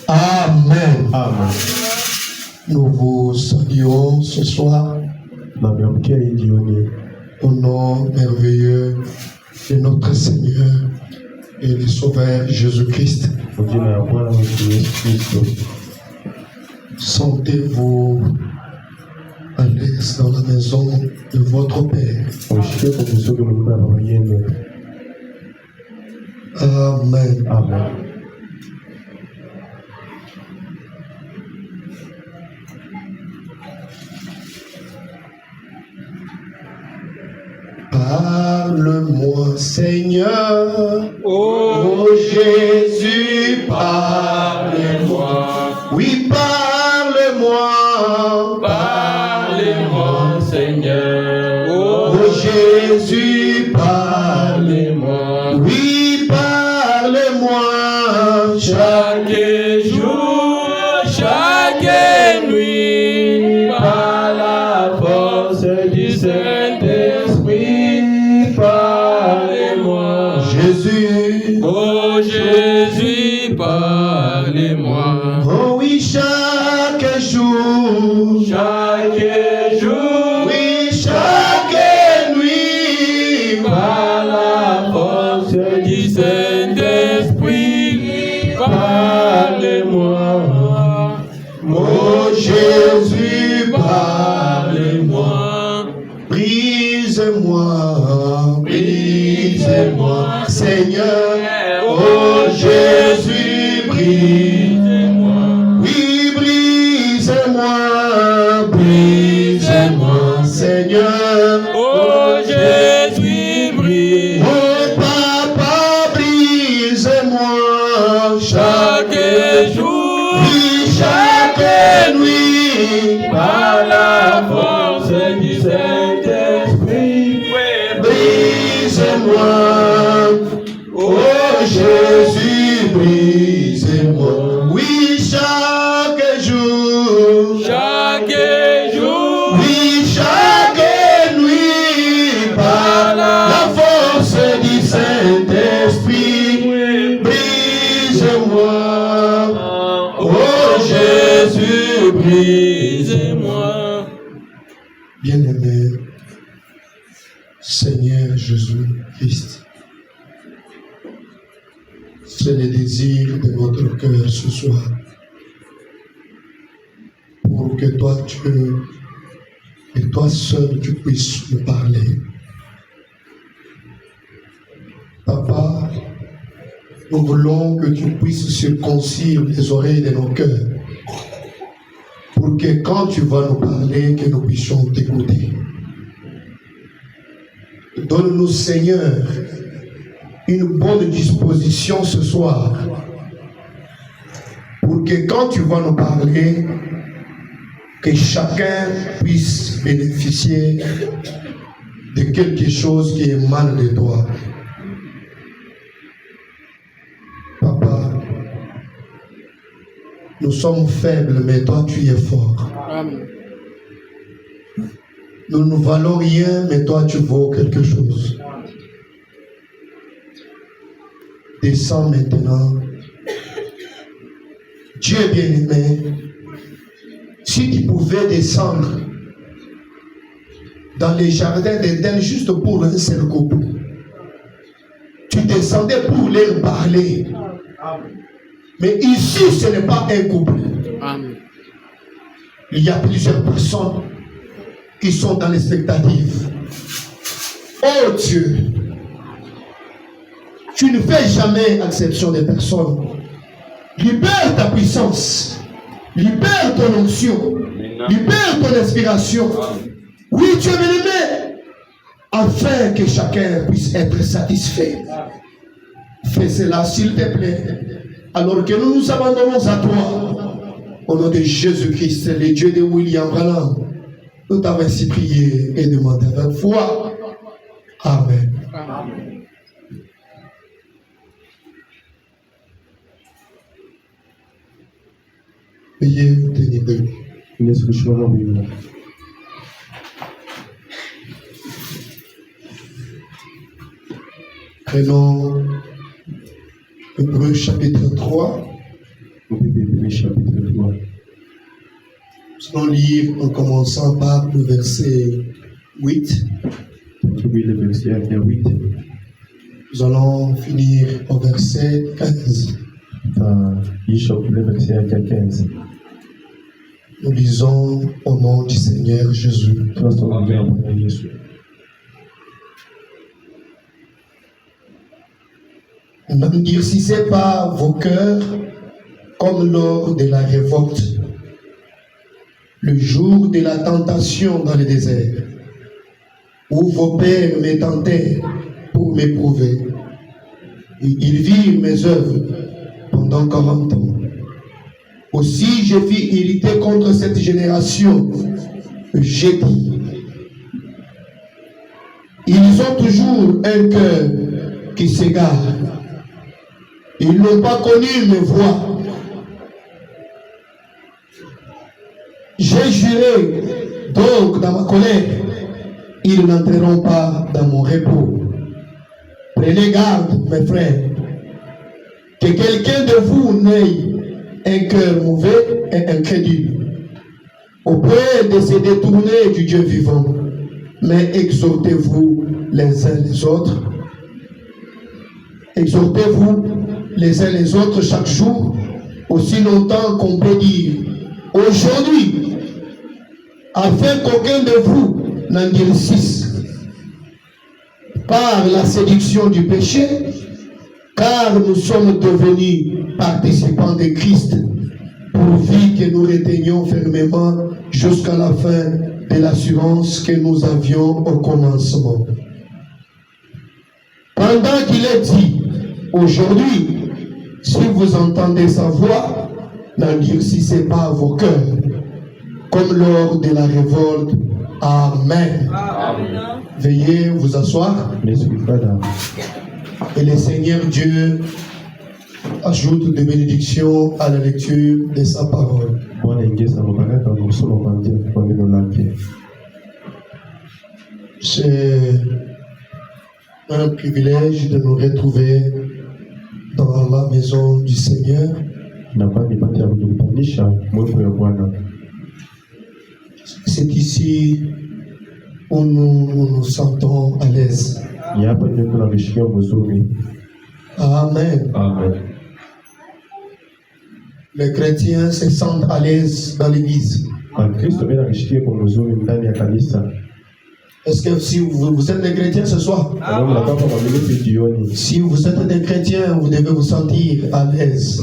Amen. Amen. Nous vous saluons ce soir au nom merveilleux de notre Seigneur et le Sauveur Jésus-Christ. Sentez-vous à l'aise dans la maison de votre Père. Amen. Amen. Parle-moi, Seigneur. Oh Jésus, parle-moi. Oui, parle-moi. Parlez-moi, Seigneur. Oh Jésus, parle-moi. Oui, parle-moi. Chaque jour, chaque nuit, par la force du Saint-Esprit, parlez-moi. Jésus. Oh Jésus, parlez-moi. Oh oui, chaque jour. Chaque jour, Oui, chaque nuit. par la force du Saint-Esprit, parlez-moi. Oh Jésus, Parlez-moi. brise-moi, brise-moi, Seigneur. Oh Jésus, brise-moi. Oui, brise-moi, brise-moi, Seigneur. Oh Jésus, brise. Oh Papa, brise-moi Chaque jour, oui, chaque nuit. par la force du Saint-Esprit, Brise-moi, oh Jésus, brise-moi. Oui, chaque jour. chaque jour, Oui, chaque nuit. Par la force du Saint-Esprit. Brise-moi, oh Jésus, brise-moi. Bien-aimé Seigneur Jésus-Christ, c'est le désir de notre cœur ce soir. Pour que toi, Dieu, et toi seul, tu puisses nous parler. Papa, nous voulons que tu puisses circoncire les oreilles de nos cœurs. Pour que quand tu vas nous parler, que nous puissions t'écouter. Donne-nous, Seigneur, une bonne disposition ce soir. Pour que quand tu vas nous parler, que chacun puisse bénéficier de quelque chose qui émane de toi. Papa, nous sommes faibles, mais toi tu es fort. Amen. Nous ne valons rien, mais toi tu vaux quelque chose. Descends maintenant. Dieu bien-aimé, si tu pouvais descendre dans les jardins d'Éden juste pour un seul couple, tu descendais pour leur parler. Mais ici, ce n'est pas un couple. Amen. Il y a plusieurs personnes qui sont dans l'expectative. Oh Dieu, tu ne fais jamais exception des personnes. Libère ta puissance, libère ton onction, libère ton inspiration. Oui, Dieu bien-aimé, afin que chacun puisse être satisfait. Fais cela, s'il te plaît, alors que nous nous abandonnons à toi. Au nom de Jésus-Christ, le Dieu de William Branham, nous t'avons ainsi prié et demandé avec foi. Amen. Amen. Veuillez vous tenir debout. Prenons Hébreux chapitre 3. Hébreux chapitre 3. Nous allons lire en commençant par le verset 8. Trouver le verset 8. Nous allons finir au verset 15. Le verset 15. Nous lisons au nom du Seigneur Jésus. N'endurcissez pas vos cœurs comme lors de la révolte, le jour de la tentation dans le désert, où vos pères me tentèrent pour m'éprouver. Et ils virent mes œuvres pendant 40 ans. Aussi je fus irrité contre cette génération. J'ai dit, ils ont toujours un cœur qui s'égare. Ils n'ont pas connu mes voies. J'ai juré donc dans ma colère, ils n'entreront pas dans mon repos. Prenez garde, mes frères, que quelqu'un de vous n'ait un cœur mauvais et incrédule, au point de se détourner du Dieu vivant. Mais exhortez-vous les uns les autres. Exhortez-vous les uns les autres chaque jour, aussi longtemps qu'on peut dire aujourd'hui, afin qu'aucun de vous n'endurcisse par la séduction du péché, car nous sommes devenus participants de Christ, pourvu que nous retenions fermement jusqu'à la fin de l'assurance que nous avions au commencement. Pendant qu'il est dit, aujourd'hui, si vous entendez sa voix, n'endurcissez pas vos cœurs, comme lors de la révolte. Amen. Amen. Veuillez vous asseoir. Et le Seigneur Dieu ajoute des bénédictions à la lecture de sa parole. C'est un privilège de nous retrouver dans la maison du Seigneur. C'est ici où nous nous sentons à l'aise. Amen. Amen. Les chrétiens se sentent à l'aise dans l'église. Est-ce que si vous êtes des chrétiens ce soir? Si vous êtes des chrétiens, vous devez vous sentir à l'aise.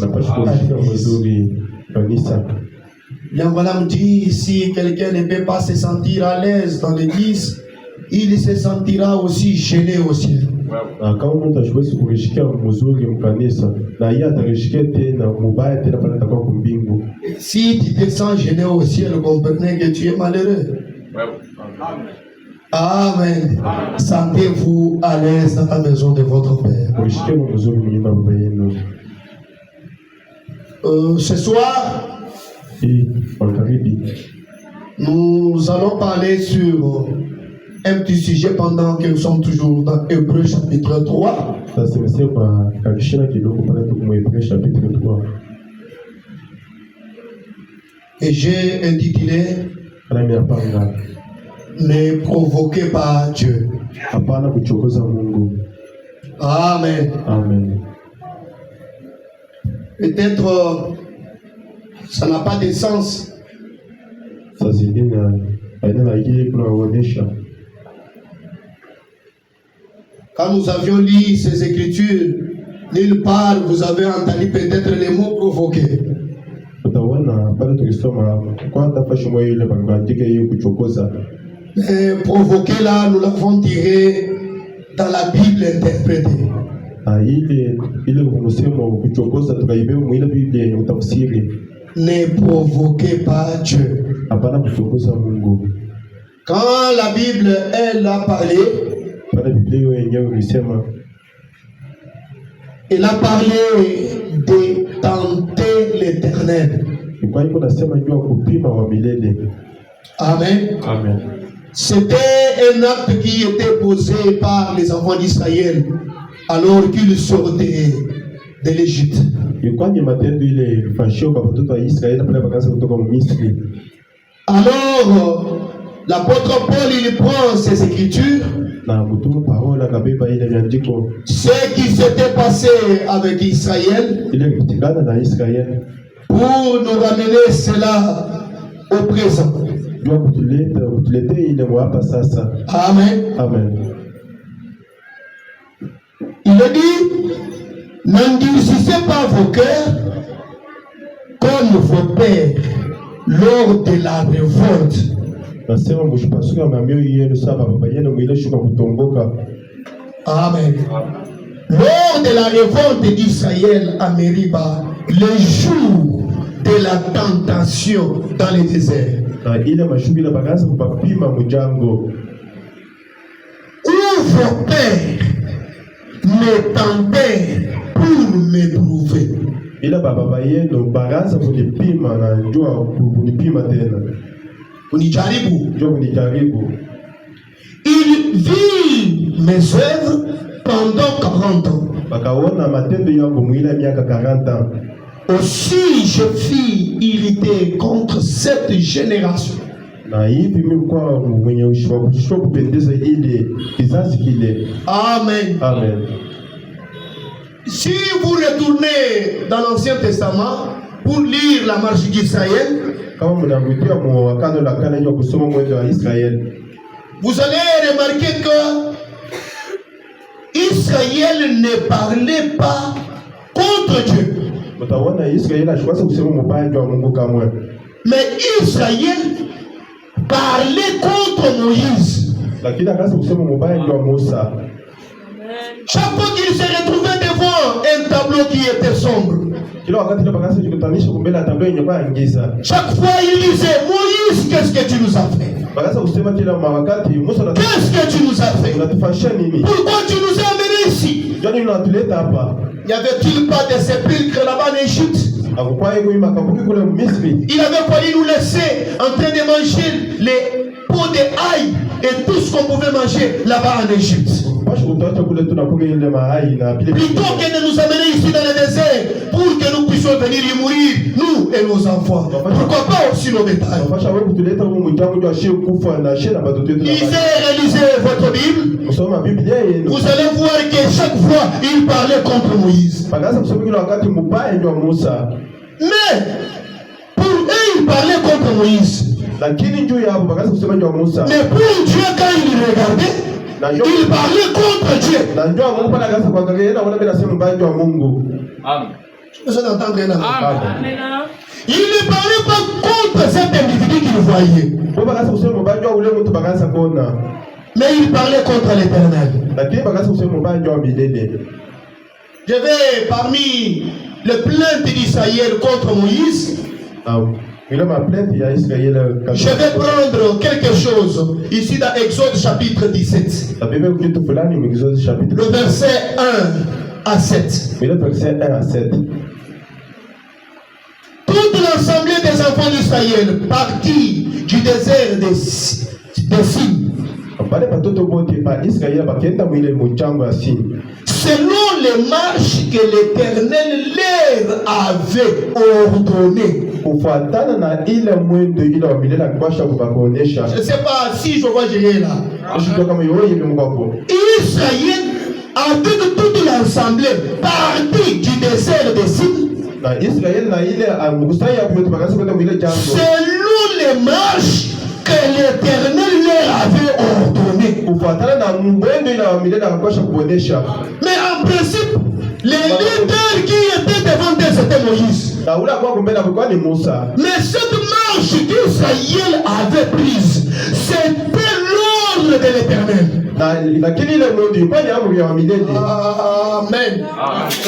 L'Envoyé me dit, si quelqu'un ne peut pas se sentir à l'aise dans l'église, il se sentira aussi gêné au ciel. Si tu te sens gêné au ciel, comprenez que tu es malheureux. Amen. Sentez-vous à l'aise dans la maison de votre Père. Ce soir, nous allons parler sur un petit sujet pendant que nous sommes toujours dans Hébreux chapitre 3. Et j'ai intitulé Ne provoquez pas Dieu. Amen. Amen. Peut-être ça n'a pas de sens. Quand nous avions lu ces écritures, nulle part vous avez entendu peut-être les mots provoqués. Mais provoquer là, nous l'avons tiré dans la Bible interprétée. Ne provoquez pas Dieu. Quand la Bible, elle a parlé, elle a parlé de tenter l'Éternel. Amen. Amen. C'était un acte qui était posé par les enfants d'Israël alors qu'ils sortaient de l'Égypte. ilikuwa ni matendo ile ilifanywa kwa watoto wa Israeli pale wakaanza kutoka Misri. Alors, l'apôtre Paul, il prend ces écritures, Na mtume Paulo akabeba ile miandiko ce qui s'était passé avec Israël, ile kutikana na Israeli pour nous ramener cela au présent. ndio kutulete ile mwapa sasa. Amen. Amen. Il a dit, n'endurcissez pas vos cœurs comme vos pères lors de la révolte. Nasema mshipasuka na mioyo yenu saba baba yenu mwile shuka kutongoka. Amen. Lors de la révolte d'Israël à Mériba, le jour de la tentation dans le désert, Na ile mashughuli la bakaanza kupima mjango où vos pères me tentaient pour m'éprouver. ila baba yenu bakaanza kunipima na njua kunipima tena Unijaribu. njua kunijaribu. Il vit mes œuvres pendant 40 ans. Bakaona matendo yangu mwile miaka 40 ans. Aussi je fus irrité contre cette génération. Na hivi mimi kwa mwenye ushauri kupendeza ile kizazi kile. Amen. Amen. Si vous retournez dans l'Ancien Testament pour lire la marche d'Israël, Kama mnarudia mu Agano la Kale ndio kusoma mwendo wa Israeli, vous allez remarquer que Israël ne parlait pas contre Dieu. mtaona Israeli ashikwaza kusema mubaya wa Mungu kamwe. Mais Israël parlait contre Moïse. Lakini akaanza kusema mubaya wa Musa. Chaque fois qu'il se retrouvait devant un tableau qui était sombre, Kila wakati ile bakaanza kujikutanisha kumbele tableau yenye kwa ngiza. chaque fois il disait, Moïse, qu'est-ce que tu nous as fait? Bakaanza kusema kila wakati Musa na Qu'est-ce que tu nous as fait? unatufanyia nini? Pourquoi tu nous as amenés ici? Jani unatuleta hapa. N'y avait-il pas de sépulcres là-bas en Égypte? Akukwaye kuima kaburi kule Misri. Il avait fallu nous laisser en train de manger les pots de ail et tout ce qu'on pouvait manger là-bas en Égypte. Basho utacha kule tunakuga ile mahai na pile. Plutôt que de nous amener ici dans le désert pour que nous puissions venir y mourir, nous et nos enfants. Pourquoi pas aussi nos bétails? Basha wewe kutuleta huko mjango ndio ashie kufa na ashie na batoto yetu. Lisez votre Bible. Kusoma Biblia yenu. Vous allez voir que chaque fois, il parlait contre Moïse. Bakaanza kusoma kila wakati mubaya ndio Musa. Mais, pour eux, il parlait contre Moïse. Lakini njoo yao bakaanza kusema ndio Musa. Mais pour Dieu, quand il regardait, il parlait contre Dieu. Na njoo Mungu pala akaanza kuangalia na wala bila sema mbaya ndio Mungu. Amen. Vous allez entendre un amen. Amen. Il ne parlait pas contre cet individu qu'il voyait. Baba bakaanza kusema mbaya ndio ule mtu bakaanza kuona. Mais il parlait contre l'Éternel. Lakini bakaanza kusema mbaya ndio milele. Je vais parmi les plaintes d'Israël contre Moïse. Je vais prendre quelque chose ici dans Exode chapitre 17. Le verset 1 à 7. Toute l'assemblée des enfants d'Israël partit du désert de Sin. Selon les marches que l'Éternel leur avait ordonnées. Je ne sais pas si je vois gérer là. Israël, avec toute l'assemblée, partit du désert de Sin. Selon les marches que l'Éternel leur avait ordonnées. Mais en principe, les leaders qui étaient devant eux, c'était Moïse. Mais cette marche qu'Israël avait prise, c'était l'ordre de l'Éternel. Amen.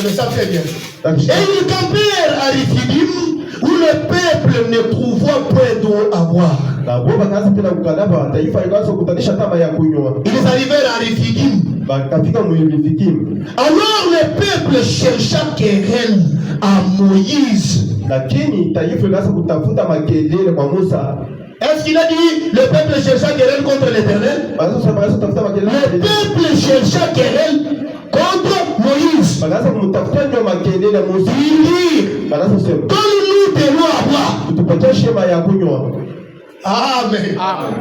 Je ça très bien. Et ils campèrent à Rephidim, où le peuple ne trouva point d'eau à boire. Ils arrivèrent à Rephidim. Alors le peuple chercha querelle à Moïse. Est-ce qu'il a dit le peuple chercha querelle contre l'Éternel? Le peuple chercha querelle contre Moïse. bakaanza kumtafutia ndio makelele ya Musa. Ils dirent, Banaanza kusema donne-nous de l'eau à boire. utupatie shema ya kunywa. Amen. Amen.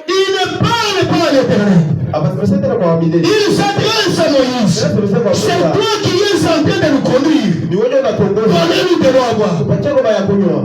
Il ne parle pas à l'Éternel. Abasemesha tena kwa milele. Il s'adresse à Moïse. C'est toi qui es en train de nous conduire. Ni wewe unatongoza. Donnez-nous de l'eau à boire. Tupatie ngoma ya kunywa.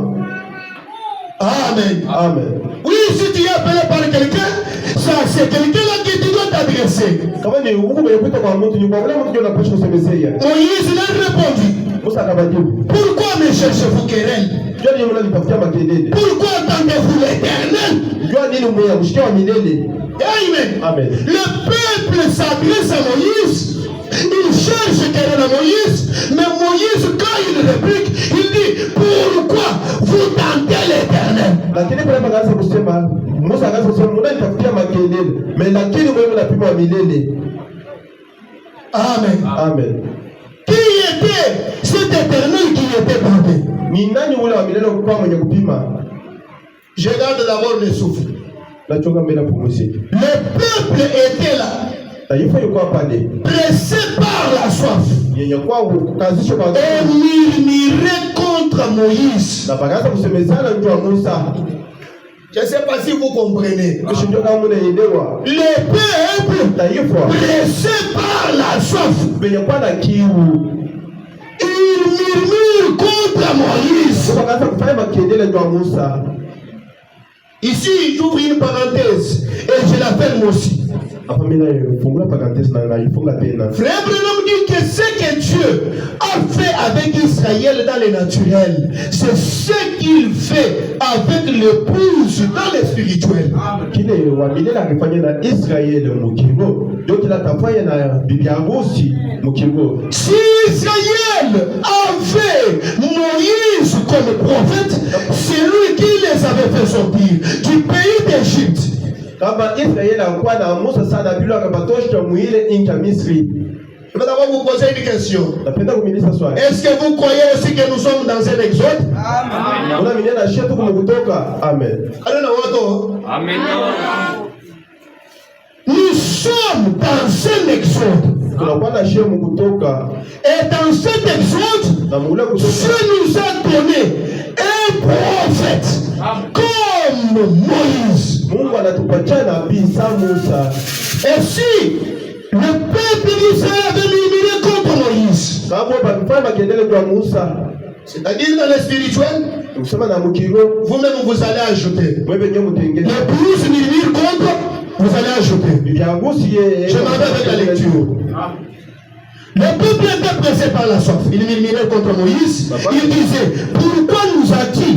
Amen. Amen. Oui, si tu es appelé par quelqu'un, ça c'est quelqu'un-là qui tu dois t'adresser. Kama ni huko umekuita kwa mtu ni kwa wale mtu ndio unapaswa kusemezea. Moïse leur répondit, Musa akabajibu. pourquoi me cherchez-vous querelle? Ndio nini mnanitafutia makelele? Pourquoi attendez-vous l'Éternel? Ndio nini mnayamshikia wa milele? Amen. Amen. Le peuple s'adresse à Moïse. Il cherche querelle à Moïse. Mais Moïse, quand il réplique, il dit, pourquoi vous tentez l'Éternel? Lakini pale bakaanza kusema Musa akaanza kusema mnanitafutia makelele. Mais lakini wewe unapima wa milele. Amen. Amen. Qui était cet Éternel qui était tenté? Ni nani ule wa milele kwa mwenye kupima? Je garde d'abord le souffle. Nachonga mbele pumuzi. Le peuple était là, Taifa yuko pale. pressé par la soif, Yenye kwa kukazisha kwa et murmurait contre Moïse. na bakaanza kusemezana njoo wa Musa. Je ne sais pas si vous comprenez. Kishinjo kama mnaelewa. Le peuple, Taifa pressé par la soif, venye kwa na kiu. il murmure contre Moïse. Bakaanza kufanya makelele njoo wa Musa. Ici, j'ouvre une parenthèse et je la ferme aussi. Hapa mimi nafungua parenthèse na naifunga tena. Frère Branham dit que ce que Dieu a fait avec Israël dans le naturel, c'est ce qu'il fait avec l'épouse dans le spirituel. Kile wa milele akifanya na Israeli mukiro, ndio kila tafanya na bibi harusi mukiro. Si Israël avait Moïse comme prophète, c'est lui qui les avait fait sortir du pays d'Égypte. Kama Israeli alikuwa na Musa sana bila akapatosha muile incha Misri. Je vais d'abord vous poser une question. Napenda kuuliza swali. Est-ce que vous croyez aussi que nous sommes dans un exode? Amen. Una milele na shetu kumkutoka. Amen. Amen. Nous sommes dans un exode. Tunakuwa na shemu kutoka Et dans cet exode, na mule Dieu kutoka. nous a donné un prophète comme Moïse. Mungu anatupatia nabii sa Musa. Et si le peuple d'Israël avait murmuré contre Moïse, Kama bakifanya makelele kwa Musa, c'est-à-dire dans le spirituel, ukisema na mukiro, vous-même vous allez ajouter. wewe ndio mtengene. L'épouse murmure contre, vous allez ajouter. Bibi harusi yeye. Je m'en vais avec la lecture. Le peuple était pressé par la soif. Il murmurait contre Moïse. Il disait, pourquoi nous as-tu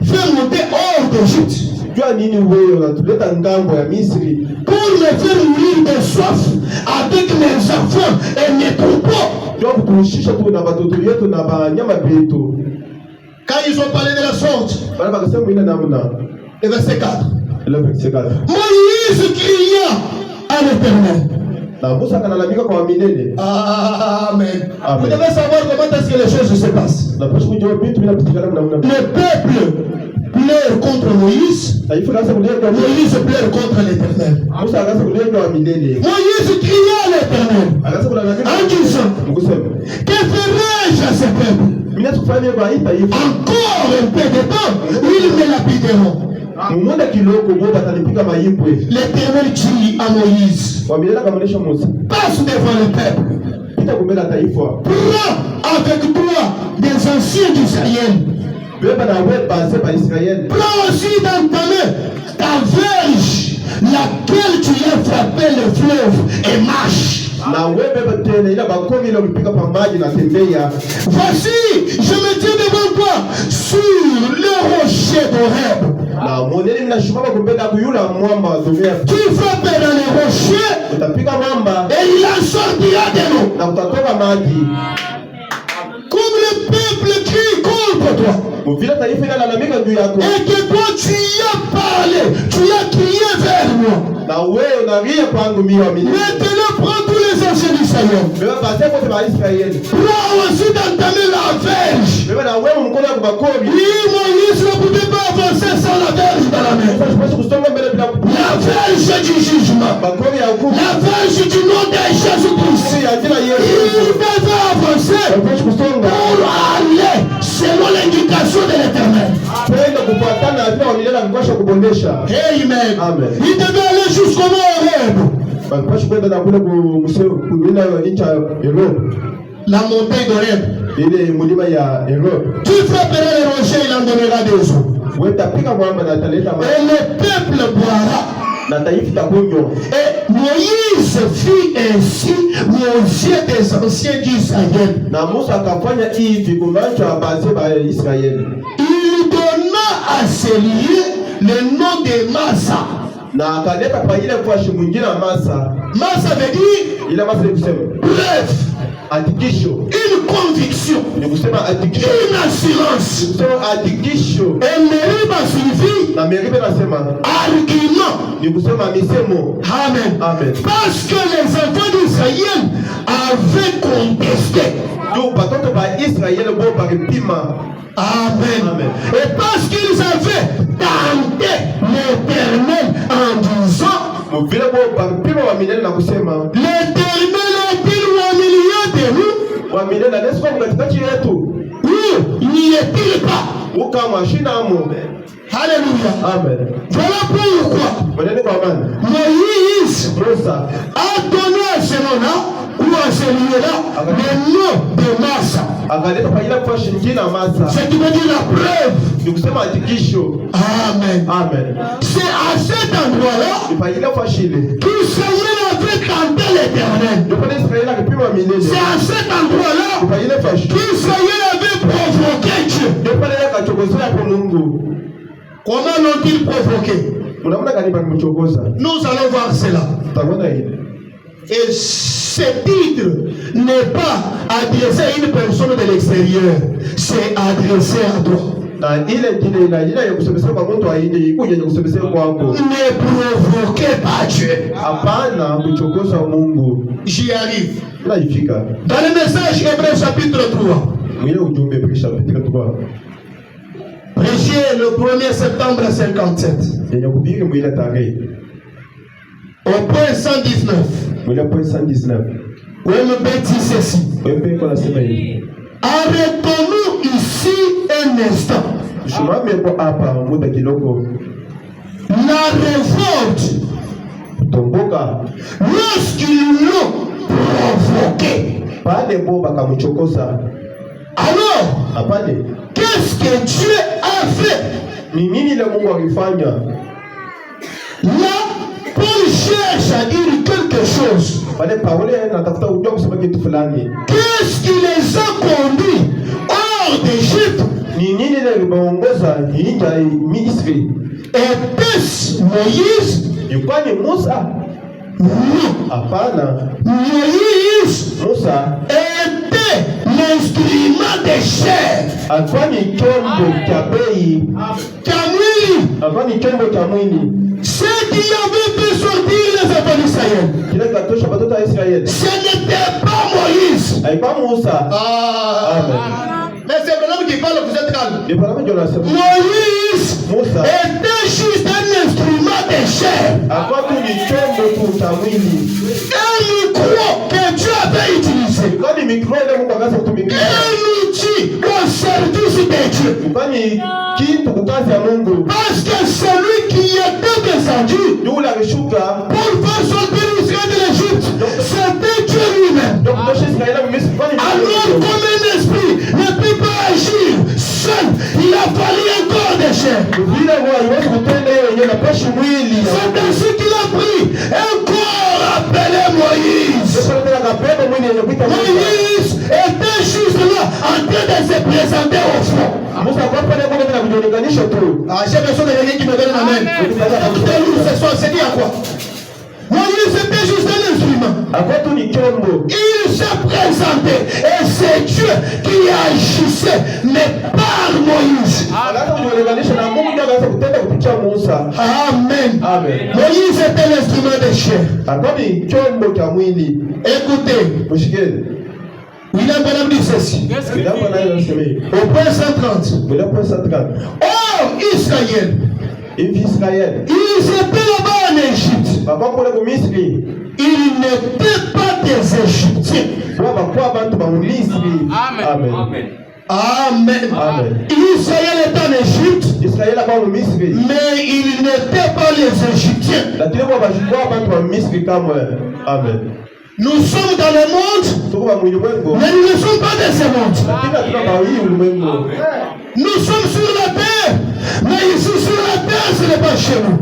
fait monter hors d'Égypte Jua nini wewe unatuleta ngambo ya Misri pour me faire mourir de soif avec mes enfants et mes troupeaux? jua kutuishisha tu na watoto yetu na banyama betu. Quand ils ont parlé de la sorte, Bana bakasema ile namna. le verset 4. Ile verset 4. Moïse cria à l'Éternel. Na Musa akalalamika kwa milele. Amen. Amen. Vous devez savoir comment est-ce que les choses se passent. Na pasha kujua vitu vinapitikana namna. Le peuple pleure contre Moïse. Taifa kaanza kulia kwa Moïse pleure contre l'Éternel. Musa akaanza kulia kwa milele. Moïse cria à l'Éternel Akaanza kulalamika. en disant, Mkusema. que ferai-je à ce peuple? Mimi sikufanya kwa hii taifa. Encore un peu de temps, ils me lapideront. Muda kiloko boba atanipiga mayimbwe. L'Éternel dit à Moïse, Kwa milele akamwonyesha Musa. passe devant le peuple, Pita kumbele la taifa. prends avec toi des anciens d'Israël. Beba na wewe base ba Israeli. Prends aussi dans ta main ta verge, laquelle tu as frappé le fleuve et marche. Na wewe beba tena ile bakomi ile ulipiga pa maji na tembea. Voici, je me tiens devant toi sur le rocher d'Horeb. Na moneni mnashimama kumbele kuyula mwamba wa Zomea. Tu frappes dans le rocher Utapiga mwamba et il en sortira de l'eau. na utatoka maji. Comme le peuple crie contre toi. Mvile taifa inalalamika juu yako. Et que toi tu y as parlé, tu as crié vers moi. Na wewe unalia kwangu mimi wa milele. Maintenant prends tous les anciens d'Israël. Beba base kwa ba Israeli. Prends aussi dans ta main la verge. Beba na wewe mkono wa bakomi. Oui, Moïse ne pouvait pas avancer sans la verge dans la main. Unapaswa kusonga mbele bila La verge du jugement. bakomi ya hukumu. La verge du nom de Jésus-Christ. Ya devait avancer pour aller selon l'indication de l'Éternel. Amen. Il devait aller jusqu'au Horeb. La montagne d'Horeb. Tu frapperas les rochers, il en donnera des eaux. Et le peuple boira. Et Moïse fit ainsi aux yeux des anciens d'Israël. Il donna à ces lieux le nom de Massa. Massa veut dire bref. Une conviction, une assurance. Et Meriba signifie argument. Amen. Parce que les enfants d'Israël avaient contesté. Amen. Et parce qu'ils avaient tenté l'Éternel en disant, l'Éternel est-il au milieu de nous? N'y est-il pas? Alléluia. Amen. Voilà pourquoi Moïse a donné à ce nom-là ou à ce lieu-là le nom de Massa. Ce qui veut dire la preuve. Amen. C'est à cet endroit-là qu'Israël avait tenté l'Éternel. C'est à cet endroit-là qu'Israël avait provoqué Dieu. Comment l'ont-ils provoqué? Nous allons voir cela. Et ce titre n'est pas adressé à une personne de l'extérieur, c'est adressé à toi. Ne provoquez pas Dieu. J'y arrive. Dans le message Hébreux chapitre 3. Prêché le 1er septembre 57. Au point 119. Où me dit ceci. Arrêtons-nous ici un instant. La révolte, lorsqu'ils l'ont provoqué, alors, qu'est-ce que Dieu a fait? Là, Paul cherche à dire quelque chose. Qu'est-ce qui les a conduits hors d'Égypte? Était-ce Moïse? Non. Moïse était l'instrument des chairs. Ceux qui avaient fait sortir les enfants d'Israël, ce n'était pas Moïse. Mais c'est le homme qui parle, vous êtes calme. Moïse était juste un instrument de chair. Un micro que Dieu avait utilisé. Un outil au service de Dieu. Parce que celui qui était descendu pour faire sortir Israël de l'Égypte, c'était Dieu lui-même. Alors comme un esprit ne peut pas agir seul, il a fallu un corps de chair. C'est ainsi qu'il a pris un corps appelé Moïse. Moïse était juste là en train de se présenter au front. J'ai besoin de quelqu'un qui me donne la main. Ce soir, c'est dit à quoi? Moïse était juste un instrument. Il se présentait et c'est Dieu qui agissait, mais par Moïse. Amen. Moïse était l'instrument de chair. Écoutez, William Branham dit ceci. Au point 130. Oh, Israël. Ils étaient là-bas en en Égypte, ils n'étaient pas des Égyptiens. Amen. Amen. Israël est en Égypte, mais ils n'étaient pas les Égyptiens. Nous sommes dans le monde, mais nous ne sommes pas de ce monde. Nous sommes sur la terre, mais ici sur la terre, ce n'est pas chez nous.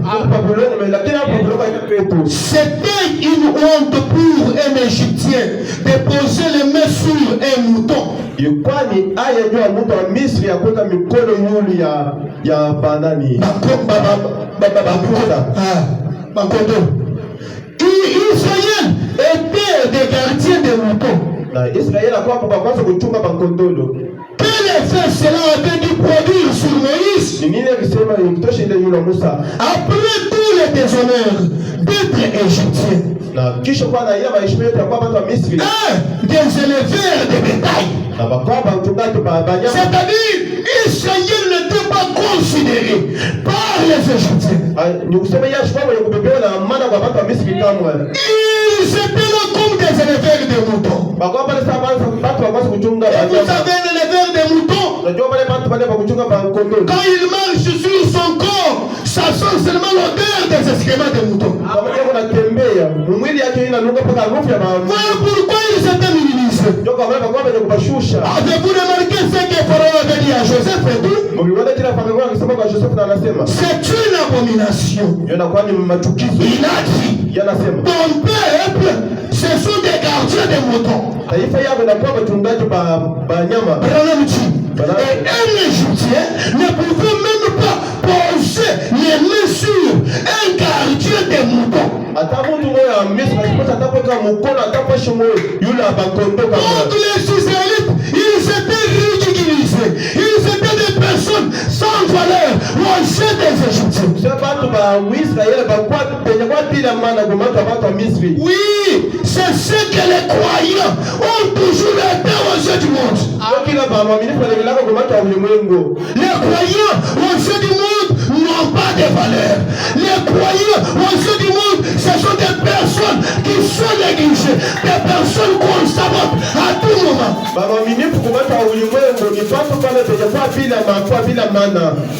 C'était une honte pour un Égyptien de poser les mains sur un mouton. Israël était des gardiens des moutons. Quel effet cela avait dû produire sur Moïse après tous les déshonneurs d'être égyptien? Des éleveurs de bétail. C'est-à-dire, Israël n'était pas considéré par les Égyptiens. Ils étaient là comme des éleveurs de moutons. Et vous savez, l'éleveur de moutons, quand il marche sur son corps, ça sent seulement l'odeur des excréments de moutons. Voilà pourquoi ils étaient minimisés. Avez-vous remarqué ce que Pharaon avait dit à Joseph et tout? C'est une abomination. Il a dit, ton peuple, ce sont des gardiens des moutons. Et un Égyptien ne pouvait même pas poser les mains sur un gardien des moutons. Donc les Israélites, ils étaient ridiculisés. Ils étaient des personnes sans valeur, loin des Égyptiens. Oui, c'est ce que les croyants ont toujours été aux yeux du monde. Les croyants aux yeux du monde n'ont pas de valeur. Les croyants aux yeux du monde, ce sont des personnes qui sont négligées, des personnes qu'on sabote à tout moment.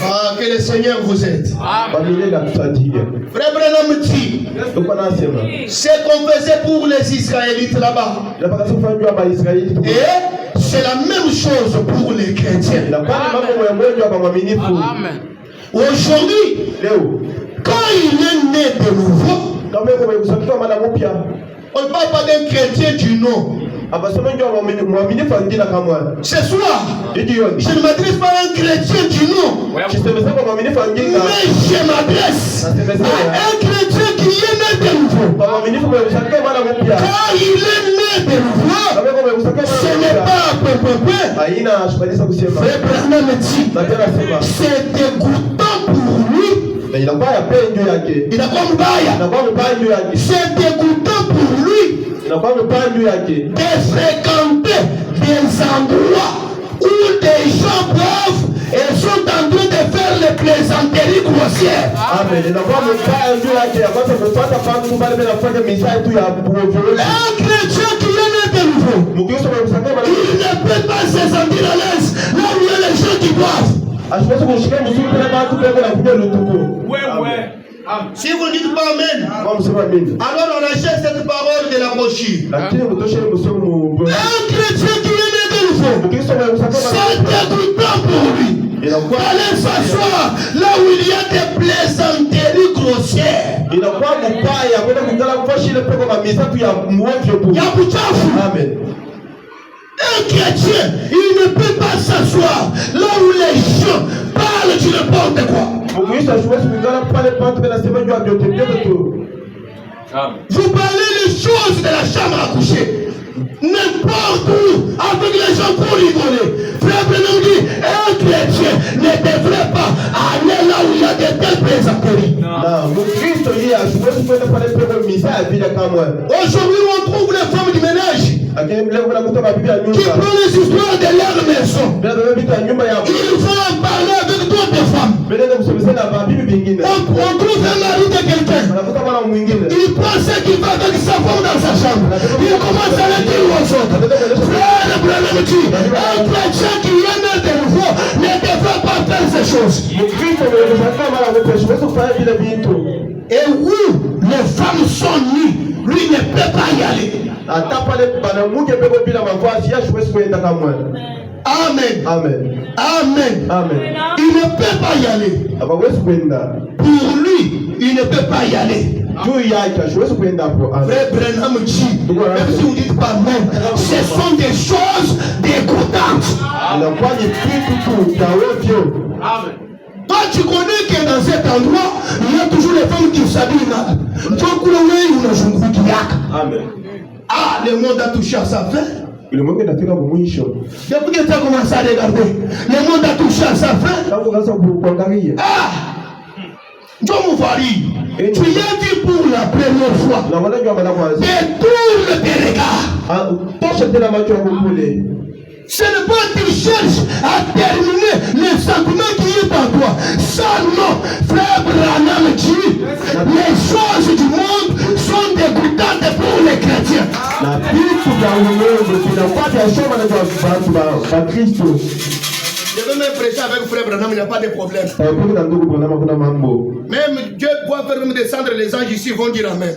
Ah, que le Seigneur vous aide. Frère Branham dit, ce qu'on faisait pour les Israélites là-bas, et c'est la même chose pour les chrétiens. Aujourd'hui, quand il est né de nouveau, on ne parle pas d'un chrétien du nom. Ce soir, je ne m'adresse pas à un chrétien du nom, mais je m'adresse à un chrétien qui est né de nouveau. Quand il est né de nouveau, ce n'est pas Frère Branham dit, c'est dégoûtant pour lui. C'est dégoûtant pour lui de fréquenter des endroits où des gens boivent et sont en train de faire les plaisanteries grossières. Un chrétien qui est né de nouveau, il ne peut pas se sentir à l'aise là où il y a les gens qui boivent. Si vous ne dites pas Amen, alors on achète cette parole de la brochure. Un chrétien qui est né de nouveau, c'est dégoûtant pour lui. Allez s'asseoir là où il y a des plaisanteries grossières. Il y a Amen. Un chrétien, il ne peut pas s'asseoir là où les gens parlent du n'importe quoi. Vous parlez les choses de la chambre à coucher, n'importe où, avec les gens pour rigoler. Frère Branham dit, un chrétien ne devrait pas aller là où il y a de telles plaisanteries. Aujourd'hui, on trouve les femmes du ménage qui prennent les histoires de leur maison. Ils vont en parler avec d'autres femmes. On trouve un mari de quelqu'un Il pense qu'il va avec sa femme dans sa chambre. Il commence à le dire aux autres. Frère, le problème dit, un chrétien qui est né de nouveau ne devrait pas faire ces choses. Et oui, les femmes sont nues. Lui ne peut pas y aller. Amen. Amen. Amen. Amen. Il ne peut pas y aller. Pour lui, il ne peut pas y aller. Frère Branham dit, même si vous dites pas même, ce sont des choses dégoûtantes. Toi, tu connais que dans cet endroit, il y a toujours les femmes qui s'habillent mal. Ah, le monde a touché à sa fin. Depuis que tu as commencé à regarder, le monde a touché à sa fin. Ah! Tu viens dit pour la première fois. Détourne tes regards. Ce n'est pas que tu cherches à terminer le sentiment qui est en toi. Ça, non. Frère Branham dit, les choses du monde sont dégoûtantes pour les chrétiens. Je vais même prêcher avec frère Branham, il n'y a pas de problème. Même Dieu doit faire même descendre les anges ici, ils vont dire Amen.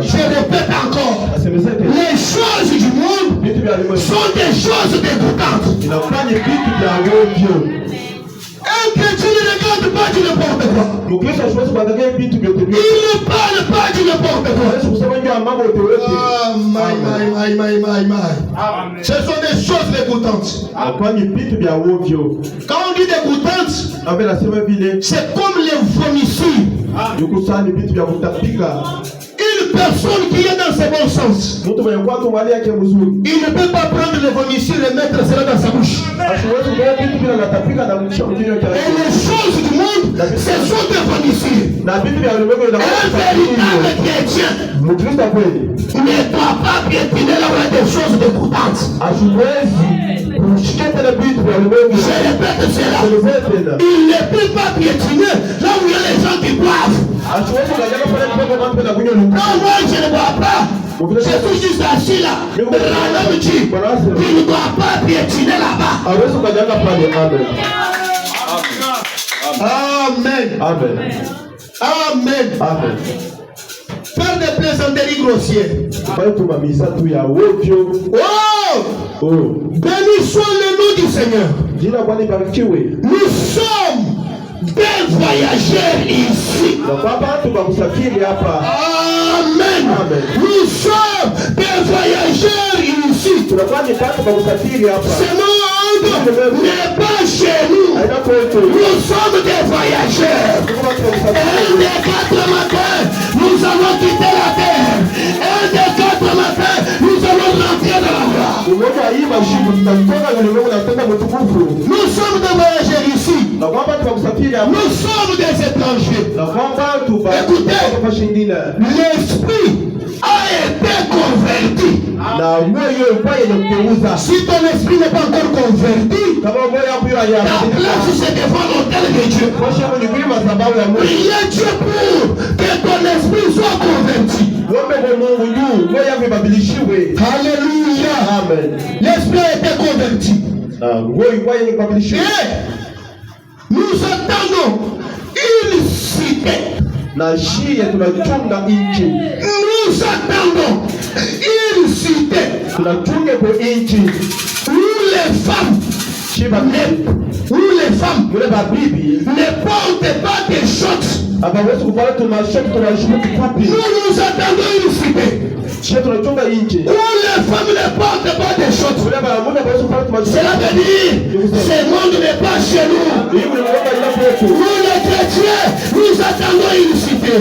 Je répète encore, les choses du monde sont des choses dégoûtantes. Un chrétien ne regarde pas du n'importe quoi. Il ne parle pas du n'importe quoi. Ce sont des choses dégoûtantes. Quand on dit dégoûtantes, c'est comme les vomissures. Une personne qui est dans ses bons sens, il ne peut pas prendre les vomissures et mettre cela dans sa bouche. Et les choses du monde, ce sont des vomissures. Un véritable chrétien ne doit pas piétiner là où il y a des choses dégoûtantes. Je répète cela. Il ne peut pas piétiner là où il y a les gens qui boivent. Non, moi je ne bois pas. Je suis juste assis là. Branham dit, il ne doit pas piétiner là-bas. Amen. Amen. Amen. Amen. Faire des plaisanteries grossières. Oh! Béni soit le nom du Seigneur. Nous sommes des voyageurs ici. Amen. Nous sommes des voyageurs ici. Ce monde n'est pas chez nous. Nous sommes des voyageurs. Un des 4 matins, nous allons quitter la terre. Un des 4 matins, nous allons rentrer dans la gloire. Nous sommes des voyageurs ici. Nous sommes des étrangers. Écoutez, l'esprit a été converti. Si ton esprit n'est pas encore converti, ta place c'est devant l'autel de Dieu. Priez Dieu pour que ton esprit soit converti. Alléluia. Amen. L'esprit a été converti. Et nous attendons une cité. Nous attendons une cité où les femmes ne portent pas des shorts. Nous attendons une cité où les femmes ne portent pas des shorts. Cela veut dire ce monde n'est pas chez nous. Nous les chrétiens, nous attendons une cité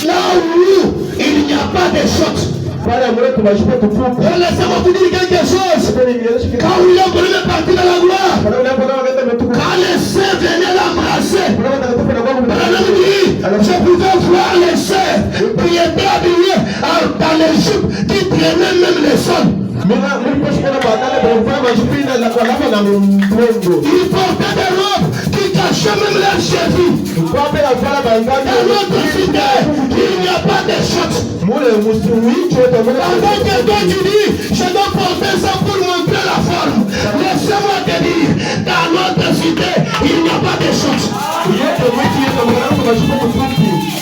là où il n'y a pas de shorts. Laissez-moi vous dire quelque chose. Quand William est parti dans la gloire, quand les saints venaient l'embrasser, Branham dit, je pouvais voir les saints qui étaient habillés dans les jupes qui traînaient même les sols. Ils portaient des robes qui cachaient même leurs chevilles. Dans notre cité, il n'y a pas de shot. Pendant que toi tu dis, je dois porter ça pour montrer la forme. Laissez-moi te dire, dans notre cité, il n'y a pas de shot.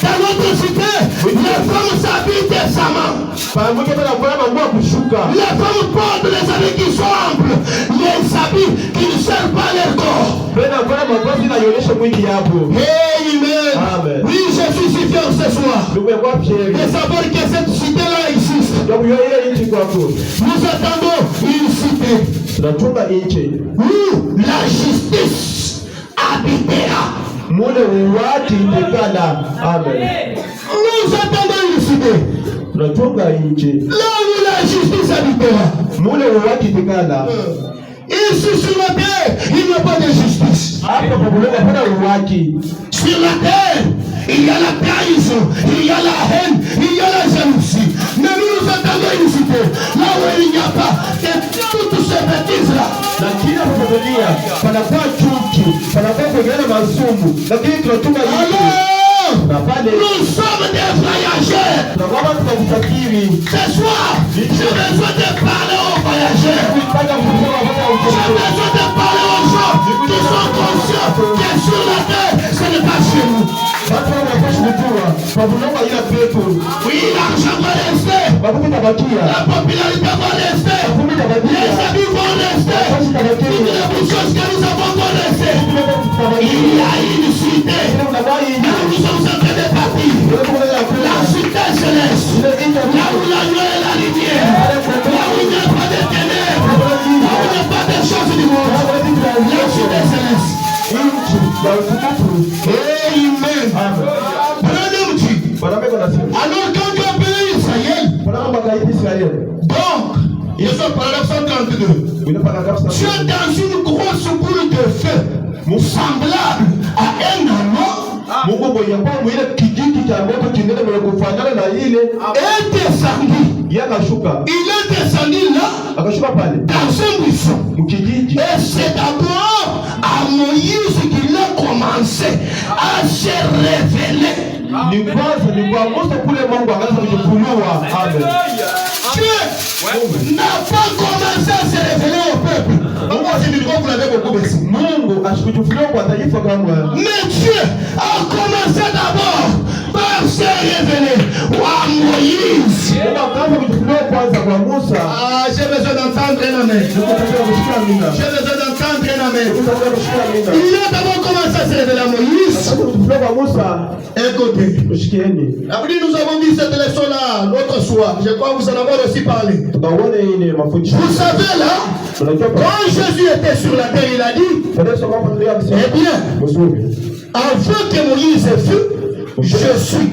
Dans notre cité, les femmes s'habillent décemment. Les femmes portent des habits qui sont amples, les habits qui ne servent pas leur corps. Amen. Oui, je suis si fier ce soir de savoir que cette cité-là existe. Nous attendons une cité où la justice habitera. Nous attendons une cité là où la justice habitera. Ici sur la terre, il n'y a pas de justice. Sur la terre, il y a la trahison, il y a la haine, il y a la jalousie. Mais nous attendons une cité là où il n'y a pas de toutes ces bêtises-là. Alors, nous sommes des voyageurs. Ce soir, j'ai besoin de parler aux voyageurs. J'ai besoin de parler aux gens qui sont conscients que sur la terre, ce n'est pas chez nous. Oui, l'argent va rester. La popularité va rester. Les habits vont rester. Toutes les choses que nous avons vont rester. Il y a une cité. Là où nous sommes en train de partir. La cité céleste. Là où la nuit et la lumière. Là où il n'y a pas de ténèbres. Là où il n'y a pas de choses du monde. La cité céleste. Amen. Alors quand tu as appelé Israël, donc, il est sur paragraphe 132. Tu es dans une grosse boule de feu, semblable à un anneau. Et descendu. Il est descendu là, dans un buisson. Et c'est d'abord à Moïse qu'il a commencé à se révéler. Dieu n'a pas commencé à se révéler au peuple. Mais Dieu a commencé d'abord par se révéler à Moïse. J'ai besoin d'entendre un amen. J'ai besoin d'entendre un amen. Il a d'abord commencé à se révéler à Moïse. Écoutez, nous avons vu cette leçon-là l'autre soir. Je crois que vous en avez aussi parlé. Vous savez là, quand Jésus était sur la terre, il a dit, eh bien, avant que Moïse fût, je suis.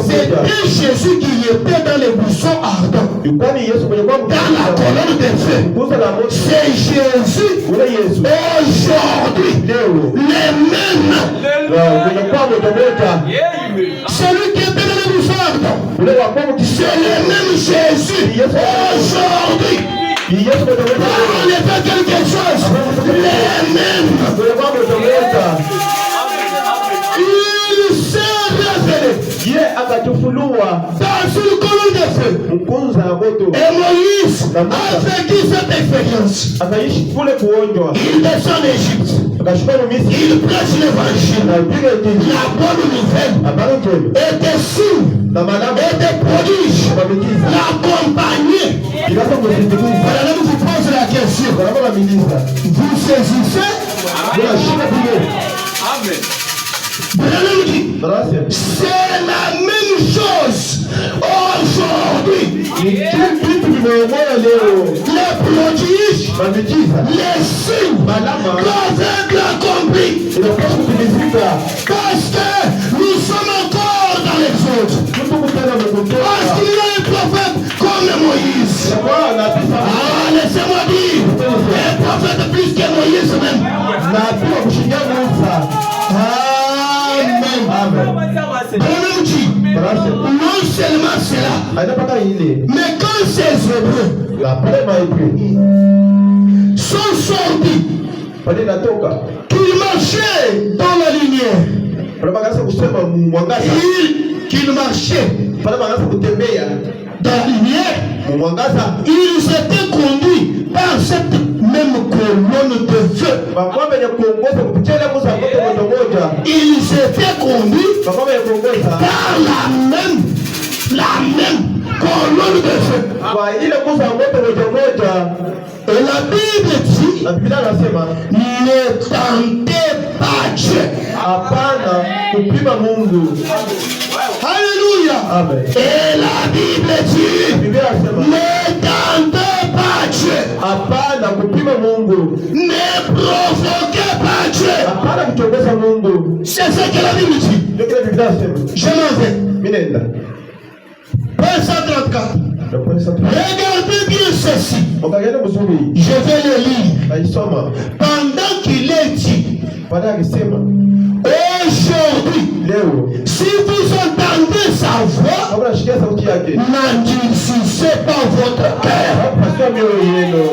C'était Jésus qui était dans les buissons ardents, dans la colonne de feu. C'est Jésus aujourd'hui, le même. Celui qui était dans les buissons ardents, c'est le même Jésus aujourd'hui. Il fait quelque chose, le même. Il s'est révélé dans une colonne de feu. Et Moïse a vécu cette expérience. Il descend en Égypte. Il prêche l'évangile. La bonne nouvelle et des signes et des prodiges l'accompagnaient. Voilà, là, vous pose la question. Vous saisissez? Amen. C'est la même chose aujourd'hui. Les prodiges, les signes, l'aveugle accompli. Parce que nous sommes encore dans l'exode. Parce qu'il y a un prophète comme Moïse. Laissez-moi dire, un prophète plus que Moïse même. Amen. Non seulement cela, Aina paka ile. mais quand ces Hébreux La pale maipi. sont sortis, Pale natoka. qu'ils marchaient dans la lumière, Pale bakaanza kusema mwangaza. qu'ils marchaient Pale bakaanza kutembea dans la lumière, mwangaza. ils étaient conduits par cette même colonne de feu. Makwamba ya kuongoza kupitia ile nguzo moto moja. Ils étaient conduits Makwamba ya kuongoza par la même colonne de feu. kwa ile nguzo moto moja. Et la Bible dit, Na Biblia inasema ne tentez pas Dieu. hapana kupima Mungu. Alléluia. Amen. Et la Bible dit, Biblia inasema ne tentez pas Dieu. hapana kupima Mungu. Ne provoquez pas Dieu. Hapana kuchongoza Mungu. C'est ce que la Bible dit. Ndio kile Biblia inasema. Je m'en vais. Mimi naenda. Verset 134. Regardez bien ceci. Ukaenda mzuri. Je vais le lire. Naisoma. Pendant qu'il est dit, Baada akisema aujourd'hui, leo si vous entendez sa voix, kama unashikia sauti yake. n'endurcissez pas votre cœur. Pasua mioyo yenu.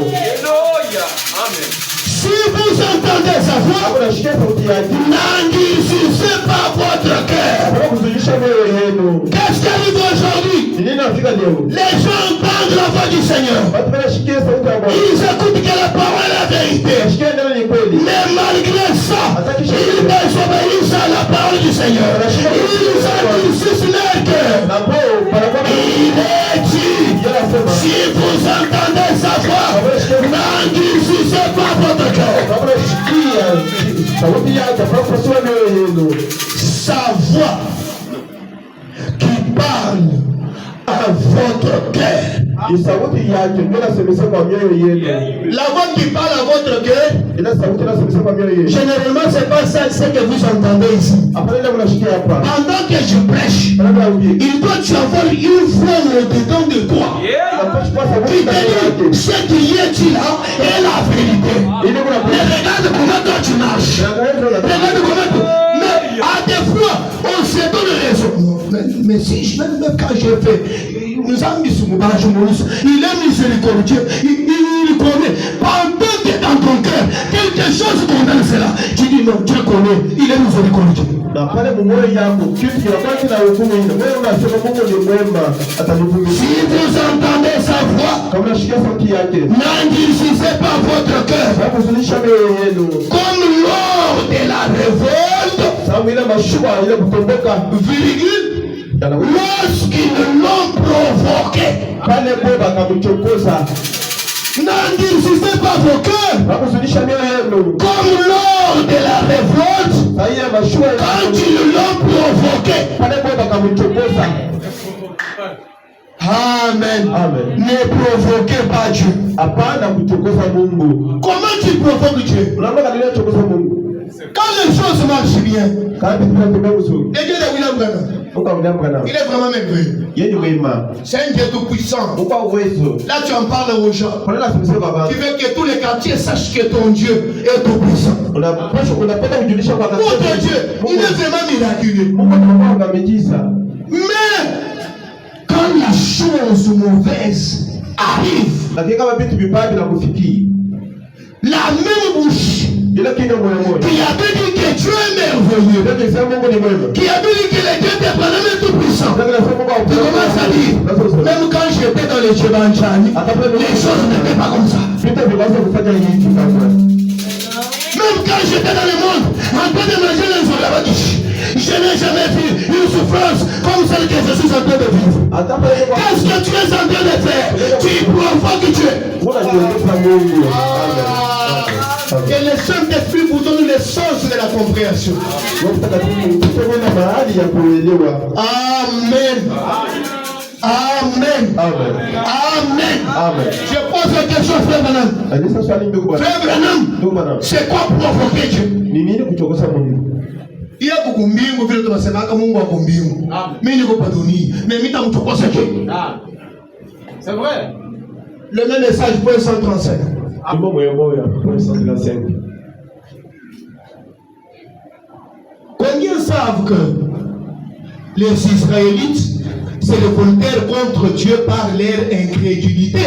Si vous entendez sa Kama voix, unashikia sauti yake. n'endurcissez pas votre cœur. Kama kuzunisha mioyo yenu. Qu'est-ce qui arrive aujourd'hui? Ni nini nafika leo? Les gens entendent la voix du Seigneur. Watu wanashikia sauti ya Bwana. Ils écoutent que la parole est la vérité. Nashikia neno ni kweli. Mais malgré ça, ils désobéissent à la parole du Seigneur. Ils endurcissent leur cœur. Na po panakuwa Il est dit, si vous entendez sa voix, n'endurcissez pas votre cœur. kama unashikia sauti yake. Pasua mioyo yenu. Sa voix qui parle à votre cœur. Ni sauti yake ndio inasemesha kwa mioyo yenu. La voix qui parle à votre cœur, Ina sauti inasemesha kwa mioyo yenu. généralement, c'est pas ça ce que vous entendez ici. Hapana ile mnashikia hapa. Pendant que je prêche, Bwana uje. il doit y avoir une voix au-dedans de toi Napaswa kwa sauti qui ndani te yake. dit ce qui est dit là est la vérité. Ili kuna Mais regarde comment toi tu marches. Regarde comment tu... Mais à des fois, on se donne raison. Mais si, même quand je fais, nous avons mis sur mon barrage, il est miséricordieux, il connaît. Pendant que dans ton cœur, quelque chose condamne cela, tu dis non, Dieu connaît, il est miséricordieux. Na pale moyo yako kitu kinakuwa kina hukumu ile. Wewe unasema Mungu ni mwema Si atanivumilia. vous entendez sa voix, Kama unashikia sauti yake. n'endurcissez pas votre cœur. Hakuzunisha mioyo yenu. Comme lors de la révolte, Sababu ile mashua ile kutomboka virgule, yanaweza lorsqu'ils l'ont provoqué. pale Baba akamchokoza. N'endurcissez pas vos cœurs. Hakuzunisha mioyo yenu. Comme lors de la révolte, Sasa ile mashua quand ils l'ont provoqué. pale Baba akamchokoza. Amen. Amen. Ne provoquez pas Dieu. Hapana kuchokoza Mungu. Comment tu provoques Dieu? Unaona kadri kuchokoza Mungu. Quand les choses marchent bien. Kandi tunatembea vizuri. Et Dieu de William Branham, Ukaongea mkana. il est vraiment merveilleux. Yeye ni wema. C'est un Dieu tout puissant. Uko uwezo. Là, tu en parles aux gens. Kwa nini nasimsema baba? Tu veux que tous les quartiers sachent que ton Dieu est tout puissant. Unapenda kujulisha kwa Notre Dieu, il est vraiment miraculeux. Mungu anakuwa amejiza. Mais quand la chose mauvaise arrive, Lakini kama vitu vibaya vinakufikia, la même bouche ile kinyo moyo qui avait dit que Dieu est merveilleux, ndio kisema Mungu ni mwema. qui avait dit que le Dieu est vraiment tout puissant, Ndio kisema Mungu tu commences à dire, même quand j'étais dans les Chebanchani, les choses n'étaient pas comme ça. Vitu vinaanza kufanya hivi sasa. Même quand j'étais dans le monde, en train de manger les olabadish, je n'ai jamais vu une souffrance comme celle que je suis en train de vivre. Qu'est-ce que tu es en train de faire? Tu provoques Dieu. Unajiogopa Mungu. Que le Saint-Esprit vous donne le sens de la compréhension. Tunaona mahali ya kuelewa. Amen. Amen. Amen. Amen. Amen. Je pose la question, frère Branham. Alisa swali ndugu bwana. Frère Branham, Ndugu bwana. c'est quoi provoquer Dieu? Ni nini kuchokoza Mungu? Iye kukumbingu vile tunasemaka Mungu ako mbingu. Mimi niko pa dunia. Mais mimi nitamchokoza Dieu. C'est vrai. Le même message point 135. Imo moyo moyo kwa 135. Combien savent que les Israélites, se révoltèrent contre Dieu par leur incrédulité.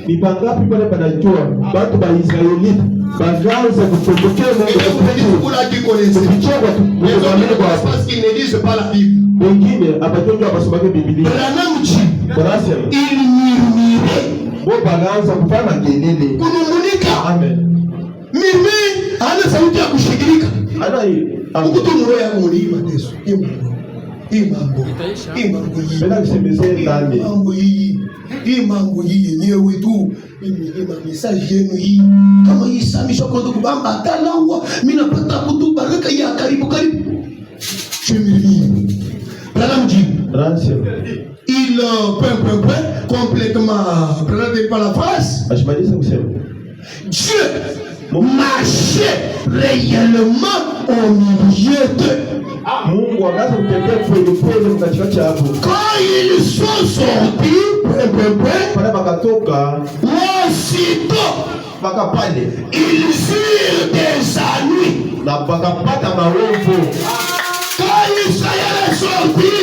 Ni bangapi pale panajua watu wa Israeli bagaanza kutombokea Et donc, vous dites, vous là qui connaissez. Les autres ne connaissent pas ce qu'ils ne disent pas la Bible. wengine abatonjwa basomake Biblia. Branham dit, Wanasema il murmurait. bo bagaanza kufanya makelele. Kunung'unika. Amen. Mimi hana sauti ya kushikilika. Ana hii. Huku tu roho yangu ni mateso. Hii mambo hii. Bena kusemezea ndani. Hii mambo hii yenyewe tu. Mimi message yenu hii. Kama hii samisha kwa ndugu bamba atalawa. Mimi napata kutu baraka ya karibu. Branham dit, il complètement présenté par la phrase. Dieu marchait réellement au milieu d'eux. Quand ils sont sortis, aussitôt ils eurent des ennuis. Quand Israël est sorti,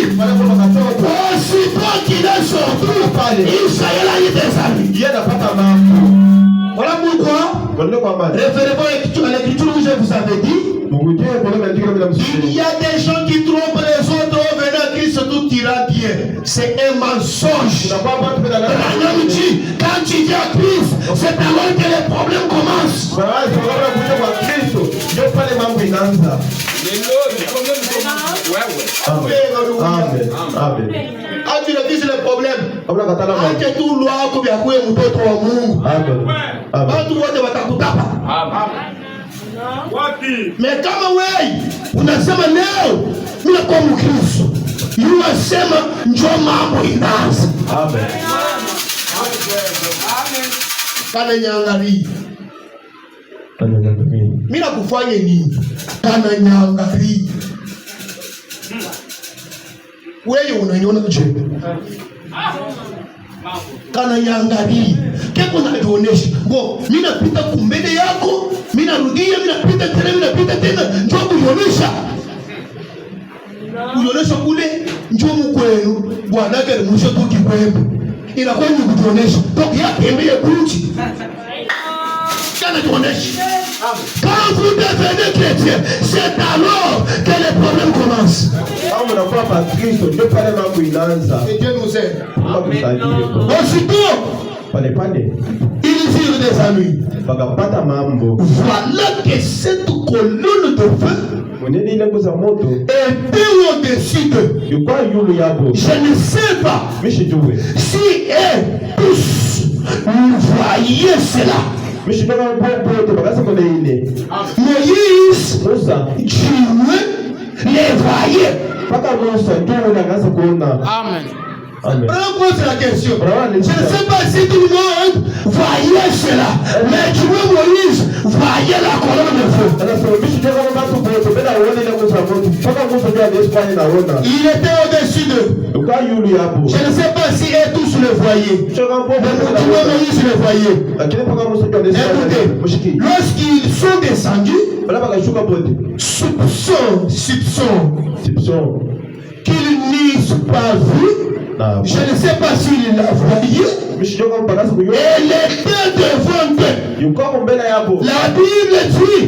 aussitôt qu'il est sorti, Israël a eu des amis. Voilà pourquoi, référez-vous à l'écriture où je vous avais dit, il y a des gens qui trompent les autres en venant à Christ, tout ira bien. C'est un mensonge. Branham dit, quand tu dis à Christ, c'est alors que les problèmes commencent. Amen. Amen. Quand tu révises les problèmes, acha tu lwako vya kuwe mtoto wa Mungu. Amen. Watu wote watakutapa. Mais kama wewe unasema leo mimi kwa Mkristo, unasema njoo mambo inaanza. Amen. Kana nyangarii. Mimi nakufanya nini? Kana nyangarii. Wewe unaniona je? Kana nyangarii. Keko naionesha. Ngo, mimi napita kumbele yako, mimi narudia, mimi napita tena, njoo kuionesha. Kuionesha kule njoo mkwenu, bwana gari mwisho tu kipembe. Inakuwa ni kuionesha. Toki ya pembe ya kuchi. Kana kuionesha. Quand vous devenez chrétien, c'est alors que les problèmes commencent. Et Dieu nous aide. Aussitôt, ils eurent des amis. Voilà que cette colonne de feu était au-dessus d'eux. Je ne sais pas si eux tous voyaient cela. Moïse, Dieu les voyait. Amen. Pose la question. Je ne sais pas si tout le monde voyait cela, mais Dieu Moïse voyait la colonne de feu. Il était au-dessus d'eux. Je ne sais pas si eux tous le voyaient. Mais Dieu Moïse le voyait. Écoutez, lorsqu'ils sont descendus, soupçon qu'ils n'eussent pas vu. Je ne sais pas s'il l'a voyé. Elle était devant eux. La Bible dit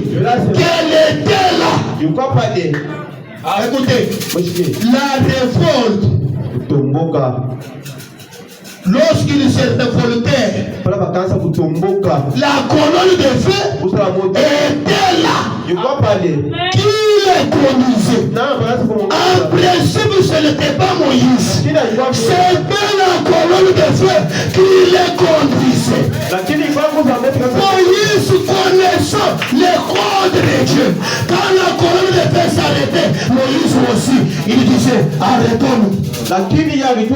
qu'elle était là. Écoutez, la révolte, lorsqu'ils se révoltèrent, la colonne de feu était là. Qui les conduisait? En principe, ce n'était pas Moïse. C'était la colonne de feu qui les conduisait. Moïse connaissant les codes de Dieu. Quand la colonne de feu s'arrêtait, Moïse aussi, il disait, arrêtons-nous. Lorsque la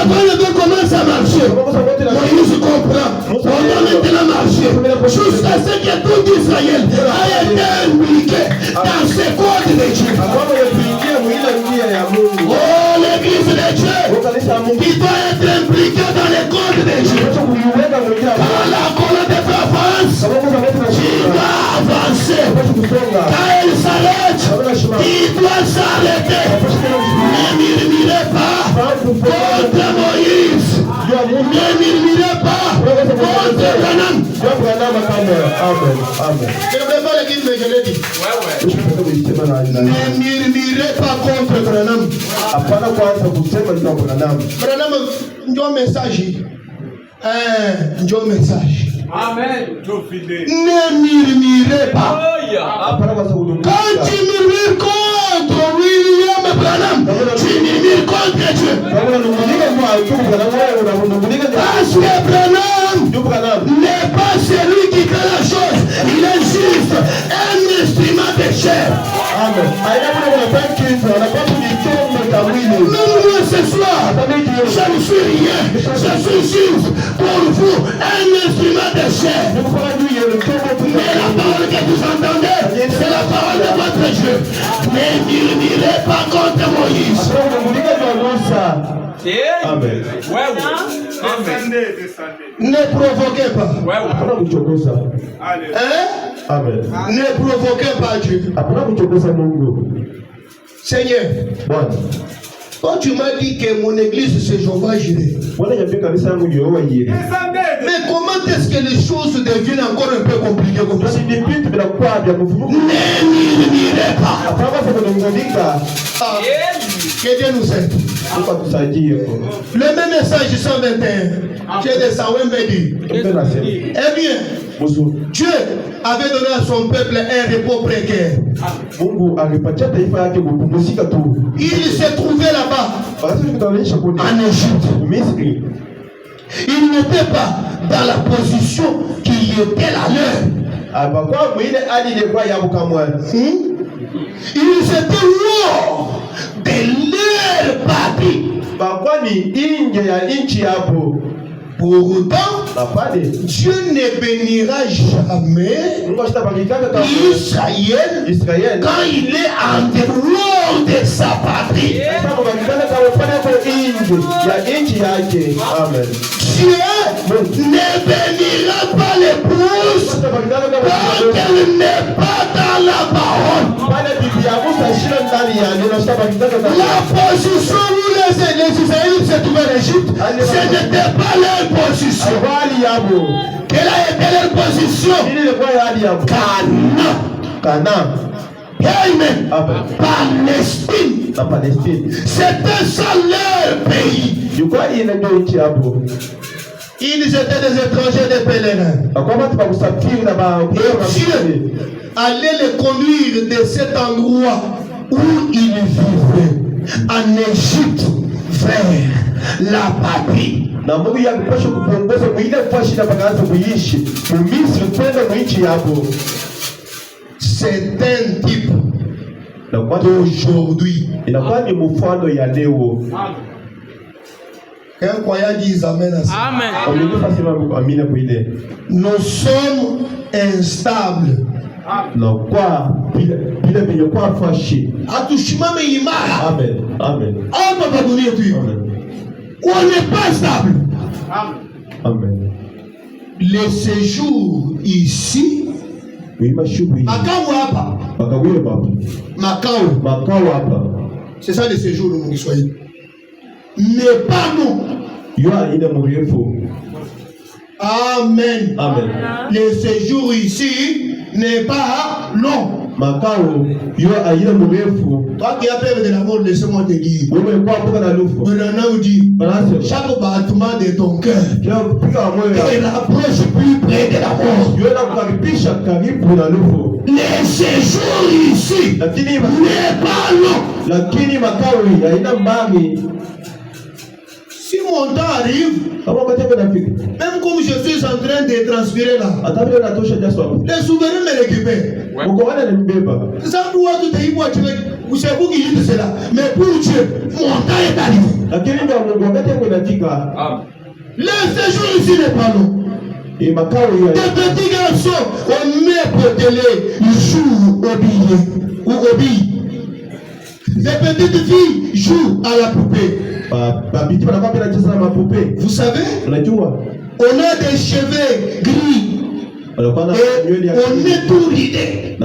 colonne de feu commence à marcher, Moïse comprend. On doit maintenant marcher jusqu'à ce que tout Israël a été impliqué dans ces codes de Dieu. Oh, l'église de Dieu qui doit être impliquée dans les codes de Dieu. Quand la colonne de feu avance, tu dois avancer. Quand elle s'arrête, il doit s'arrêter. Ne murmurez pas contre Branham. Je ne vais pas le dire, mais je l'ai dit. Ne murmurez pas contre Branham. Branham, ndio message. Ndio message. Amen. Ne murmurez pas. Quand tu murmures contre William Branham, tu murmures contre Dieu. Parce que Branham n'est pas celui qui fait la chose. Il est juste un instrument de chair. Même moi ce soir, je ne suis rien. Je suis juste pour vous un instrument de chair. Mais la parole que vous entendez, c'est la parole de votre Dieu. Ne murmurez pas contre Moïse. Amen. Ne provoquez pas. Amen. Ne provoquez pas Dieu. Seigneur, quand tu m'as dit que mon église c'est Jéhovah Jireh, mais comment est-ce que les choses deviennent encore un peu compliquées comme ça? Ne murmurez pas. Que Dieu nous aide. Le même message 121, j'ai des Sawembedi. Eh bien, Dieu avait donné à son peuple un repos précaire. Il se trouvait là-bas, en Égypte. Il n'était pas dans la position qui était la leur. Ils étaient loin de leur patrie. Pour autant, Dieu ne bénira jamais Israël quand il est en dehors de sa patrie. Dieu ne bénira pas l'épouse quand elle n'est pas dans la parole. La position où les Israélites se trouvaient en Égypte, ce n'était pas leur position. Quelle a été leur position? Canaan. Amen. Palestine. C'était ça leur pays. Ils étaient des étrangers, des pèlerins. Dieu allait les conduire de cet endroit où ils vivaient, en Égypte, vers la patrie. C'est un type d'aujourd'hui. Un croyant dit Amen à ça. Amen. Nous sommes instables. Atushimame imara. Amen. On n'est pas stable. Amen. Le séjour ici, c'est ça le séjour de mon Swahili. N'est pas nous. Amen. Le séjour ici n'est pas long. Toi qui as peur de la mort, laisse-moi te dire. Chaque battement de ton cœur te rapproche plus près de la mort. Le séjour ici n'est pas long. Si mon temps arrive, même comme je suis en train de transpirer là, les souverains me récupèrent. Ça doit tout être vous savez vous qui dites cela. Mais pour Dieu, mon temps est arrivé. Le séjour ici n'est pas long. Des petits garçons, on met pour télé, ils jouent au billet. Des petites filles jouent à la poupée. Vous savez, on a des cheveux gris et on est tout ridé.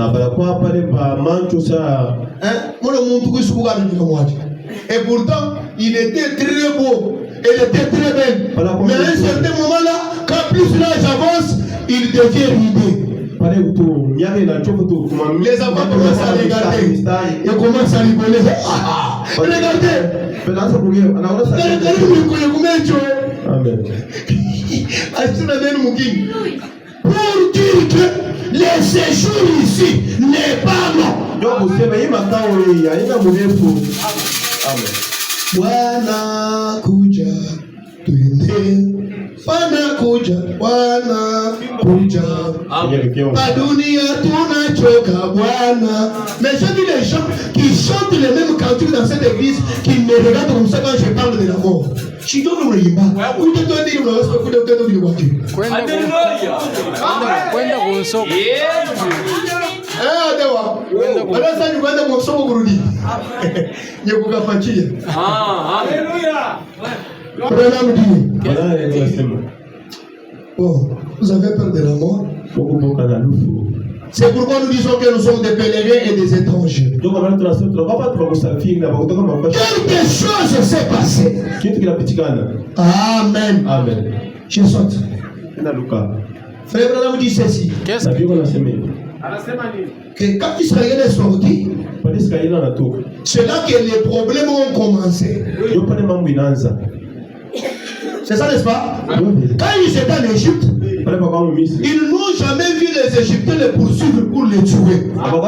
Et pourtant, il était très beau. Elle était très belle. Mais à un certain moment là, quand plus l'âge avance, il devient ridé. Les enfants commencent à regarder et commencent à rigoler. Regardez. Amen. Pour dire que le séjour ici n'est pas long. Bwana kuja tuende. Bwana kuja, Bwana kuja. Pas dunia tunachoka Bwana. Mais je dis les gens qui chantent les mêmes cantiques dans cette église qui me regardent comme ça quand je parle de la mort. Je dois nous réimba. Où te dois dire le respect, où te dois dire le voiture. Kwenda kunsoko. Adewa. Wala sasa ni kwenda kusoko kurudi. Nyekukapatia. Alléluia. Oh, vous avez peur de la mort? C'est pourquoi nous disons que nous sommes des pèlerins et des étrangers. Quelque chose s'est passé. Amen. Amen. Je saute. Frère Branham dit ceci. Que quand Israël est sorti, c'est là que les problèmes ont commencé. C'est ça, n'est-ce pas? Quand ils étaient en Égypte, ils n'ont jamais vu les Égyptiens les poursuivre pour les tuer. Ils n'ont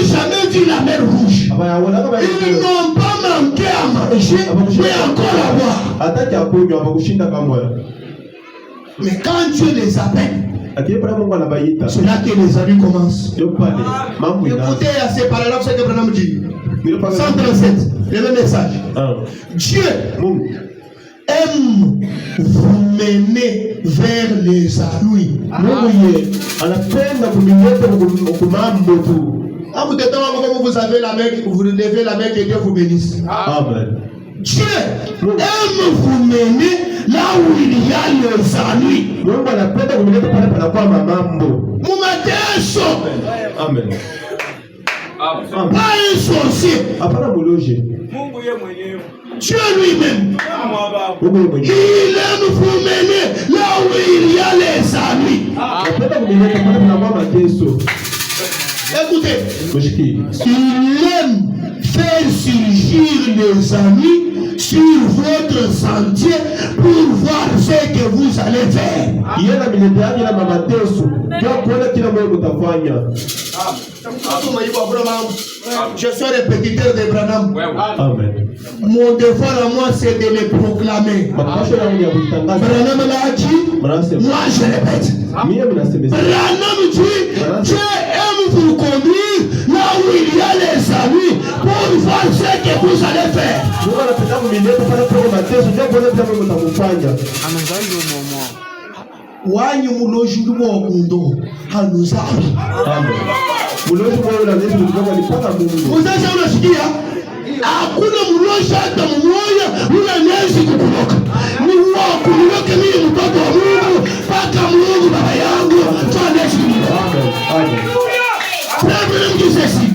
jamais vu la mer rouge. Ils n'ont pas manqué à manger, mais encore à boire. Mais quand Dieu les appelle, c'est là que les amis commencent. Écoutez à ces paragraphes, ce que Branham dit. 137, le même message. Dieu aime vous mener vers les ennuis. Vous avez la main, vous levez la main que Dieu vous bénisse. Amen. Dieu aime vous mener là où il y a les ennuis. Amen. Pas un sorcier. Dieu lui-même. Il aime vous mener là où il y a les ennuis. Écoutez, il aime faire surgir les ennuis sur votre sentier pour voir ce que vous allez faire. Je suis répétiteur de Branham. Amen. Mon devoir à moi, c'est de les proclamer. Branham l'a dit, moi je répète. Branham dit, Dieu aime vous conduire là où il y a les amis pour voir ce que vous allez faire. Wanyu muloji ndumo okundo hanuzabi. Muzesha unasikia? Hakuna mloshi hata mmoja unanezi kukuloka. Ni wao kuloka mimi mtoto wa Mungu mpaka Mungu baba yangu tuanaishi kuloka. Frère, dit ceci.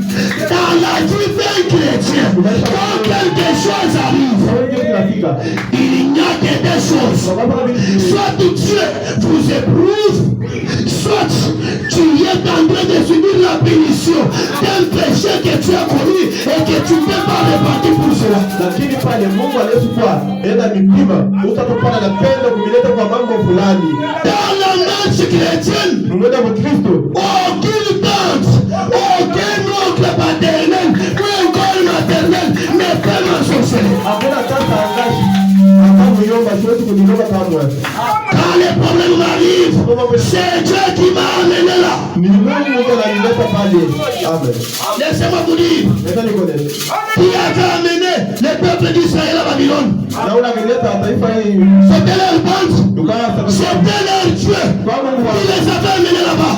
Dans la vie d'un chrétien, quand quelque chose arrive, il n'y a que des choses. Soit Dieu vous éprouve, soit tu es en train de subir la punition d'un péché que tu as commis et que tu ne peux pas repartir pour cela. Dans la marche chrétienne, aucune tante, aucun oncle paternel, ou encore maternel ne peut m'associer. Quand les problèmes m'arrivent, c'est Dieu qui m'a amené là. Laissez-moi vous dire, qui a amené le peuple d'Israël à Babylone? C'était leur bande, c'était leur Dieu qui les avait amenés là-bas.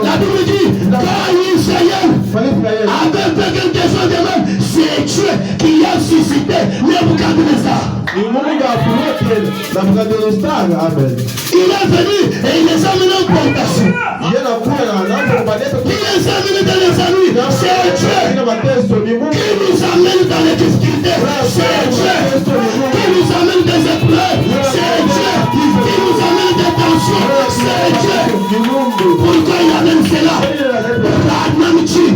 La Bible dit, quand Israël avait fait quelque chose de même, c'est Dieu qui a suscité Nebuchadnezzar. Il est venu et il les a amenés en plantation. Il les a amenés dans les ennuis. C'est Dieu qui nous amène dans les difficultés. C'est Dieu qui nous amène des épreuves. C'est Dieu qui nous amène des tensions. C'est Dieu. Pourquoi il amène cela?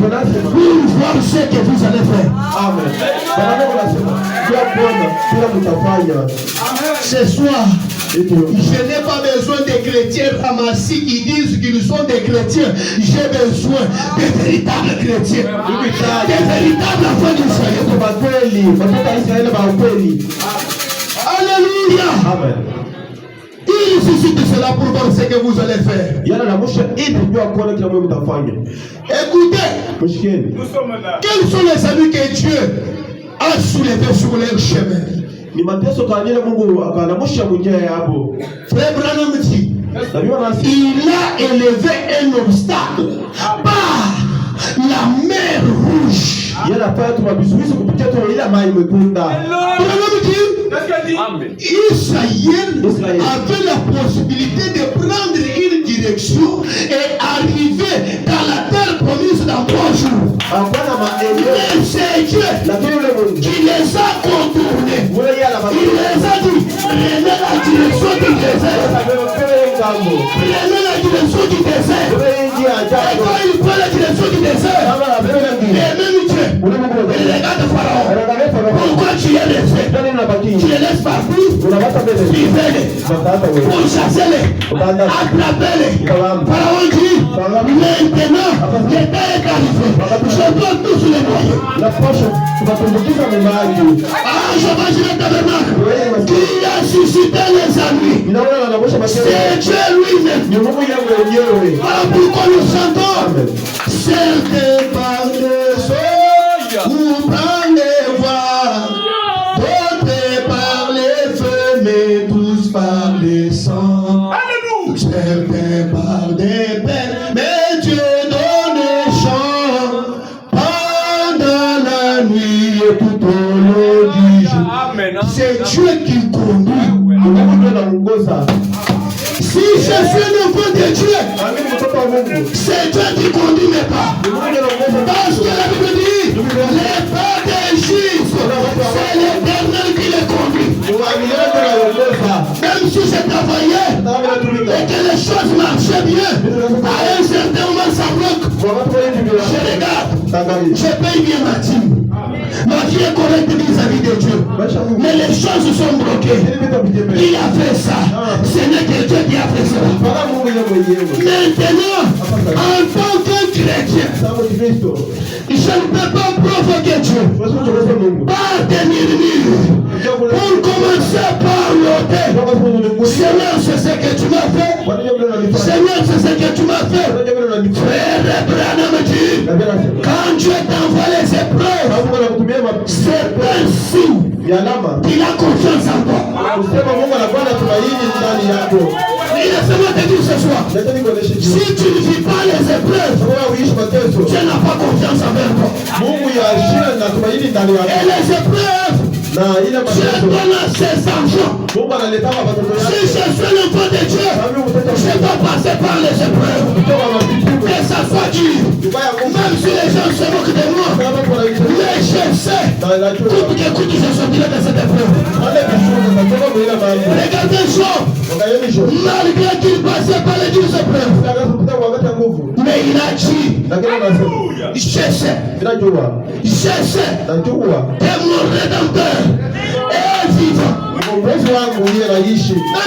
Pour voir ce que vous allez faire. Ce soir, je n'ai pas besoin des chrétiens ramassés qui disent qu'ils sont des chrétiens. J'ai besoin des véritables chrétiens. Des véritables enfants d'Israël. Alléluia. Amen. Il suscite cela pour voir ce que vous allez faire. Écoutez, quels sont les amis que Dieu a soulevés sur leur chemin? Frère Branham dit, il a élevé un obstacle par la mer rouge. Israël avait la possibilité de prendre une direction et arriver dans la terre promise dans 3 jours. Mais c'est Dieu qui les a contournés. Il les a dit, prenez la direction du désert. Prenez la direction du désert. Et quand il prend la direction du désert, et même Dieu, regarde Pharaon. Pourquoi tu es resté? Tu les laisses partir, suivez-les, pourchassez-les, attrapez-les. Pharaon dit, maintenant, le temps est arrivé. Je dois tous les noyer. Ah, je vais le tabernacle. Qui a suscité les amis? C'est Dieu lui-même. Voilà pourquoi nous chantons. Certains par les eaux, ou par les voies, d'autres par les feux, mais tous par les sangs. Certains par des peines, mais Dieu donne les chants pendant la nuit et tout au long du jour. C'est Dieu qui conduit. Si je suis l'enfant de Dieu, c'est Dieu qui conduit mes pas. Parce que la Bible dit, les pas des Juifs, c'est l'Éternel qui les conduit. Même si je travaillais et que les choses marchaient bien, à un certain moment ça bloque. Je regarde, je paye bien ma dîme. Ma vie est correcte vis-à-vis de Dieu. Mais les choses sont bloquées. Qui a fait ça? Ce n'est que Dieu qui a fait ça. Maintenant, en tant que chrétien, je ne peux pas provoquer Dieu par des murmures pour commencer par l'autel. Seigneur, c'est ce que tu m'as fait. Seigneur, c'est ce que tu m'as fait. Frère Branham dit, quand Dieu t'envoie les épreuves, c'est un signe qu'il a confiance en toi. Et laisse-moi te dire ce soir, si tu ne vis pas les épreuves, tu n'as pas confiance envers toi. Et les épreuves, Dieu donne à ses enfants. Si je suis l'enfant de Dieu, je dois passer par les épreuves. Que ça soit dur. Même si les gens se moquent de moi, mais je sais, coûte que coûte, je sortirai de cette épreuve. Regardez Job, malgré qu'il passait par les 12 épreuves, mais il a dit, je sais, que mon rédempteur est vivant. Même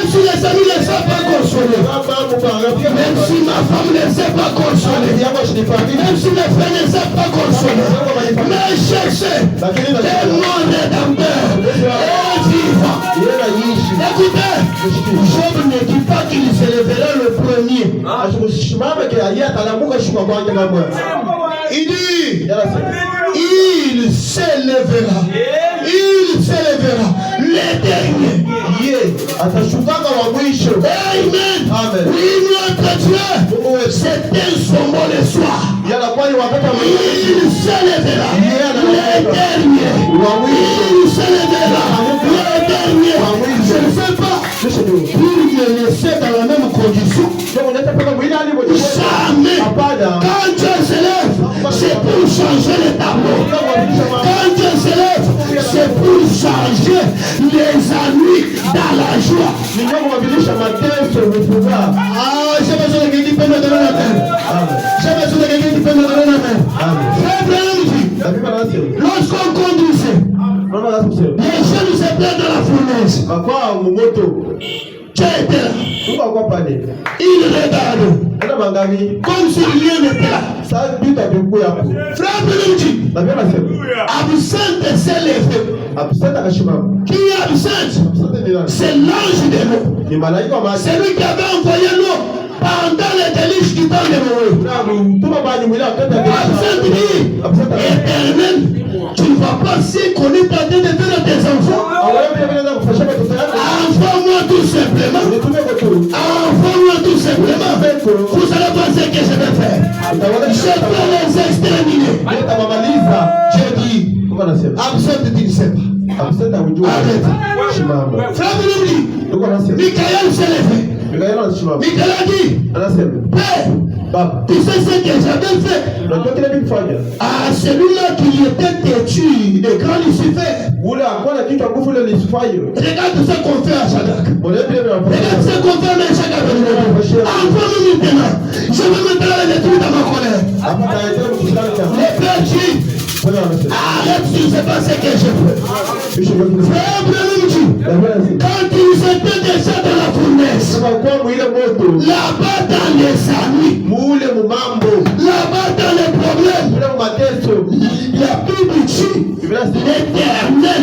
si les amis ne savent pas consoler, même si ma femme ne sait pas consoler, même si mes frères ne savent pas consoler, mais je sais que mon rédempteur est vivant. Écoutez, Job ne dit pas qu'il s'élèvera le premier. Il dit, il s'élèvera. Il s'élèvera. Les derniers. Amen. Oui, notre Dieu, c'est un symbole le soir. Il s'élèvera. Les derniers. Il s'élèvera. Les derniers. Je ne sais pas condition. Jamais. Quand Dieu s'élève, c'est pour changer les tableaux. Quand Dieu s'élève, c'est pour changer les ennuis dans la joie. Ah, j'ai besoin de quelqu'un qui peut me donner la main. J'ai besoin de quelqu'un qui peut me donner la main. Lorsqu'on conduisait, les jeunes se plaint dans la fournaise. Tu étais là. Il regarde comme si rien n'était là. Frère Belouji, absente s'est levé. Qui est absente? C'est l'ange de l'eau. C'est lui qui avait envoyé l'eau pendant les délices du temps de Noé. Absente dit, Éternel, tu ne vas pas si qu'on est en train de faire tes enfants. Envoie-moi tout simplement. Envoie-moi tout simplement. Vous allez voir ce que je vais faire. Je vais les exterminer. J'ai dit, absente, tu ne sais pas. Arrête. Frère Belouji, Michael s'est levé. Michael a dit, Père, tu sais ce que j'avais fait à celui-là qui était têtu, le grand Lucifer. Regarde ce qu'on fait à Shadrach. Regarde ce qu'on fait à Meshach. Envoie-nous maintenant. Je vais maintenant les détruire dans ma colère. Les pères disent, arrête, tu ne sais pas ce que je fais. Frère Belouji, quand ils étaient déjà dans la fournaise, là-bas dans les ennuis, là-bas dans les problèmes, la Bible dit, l'Éternel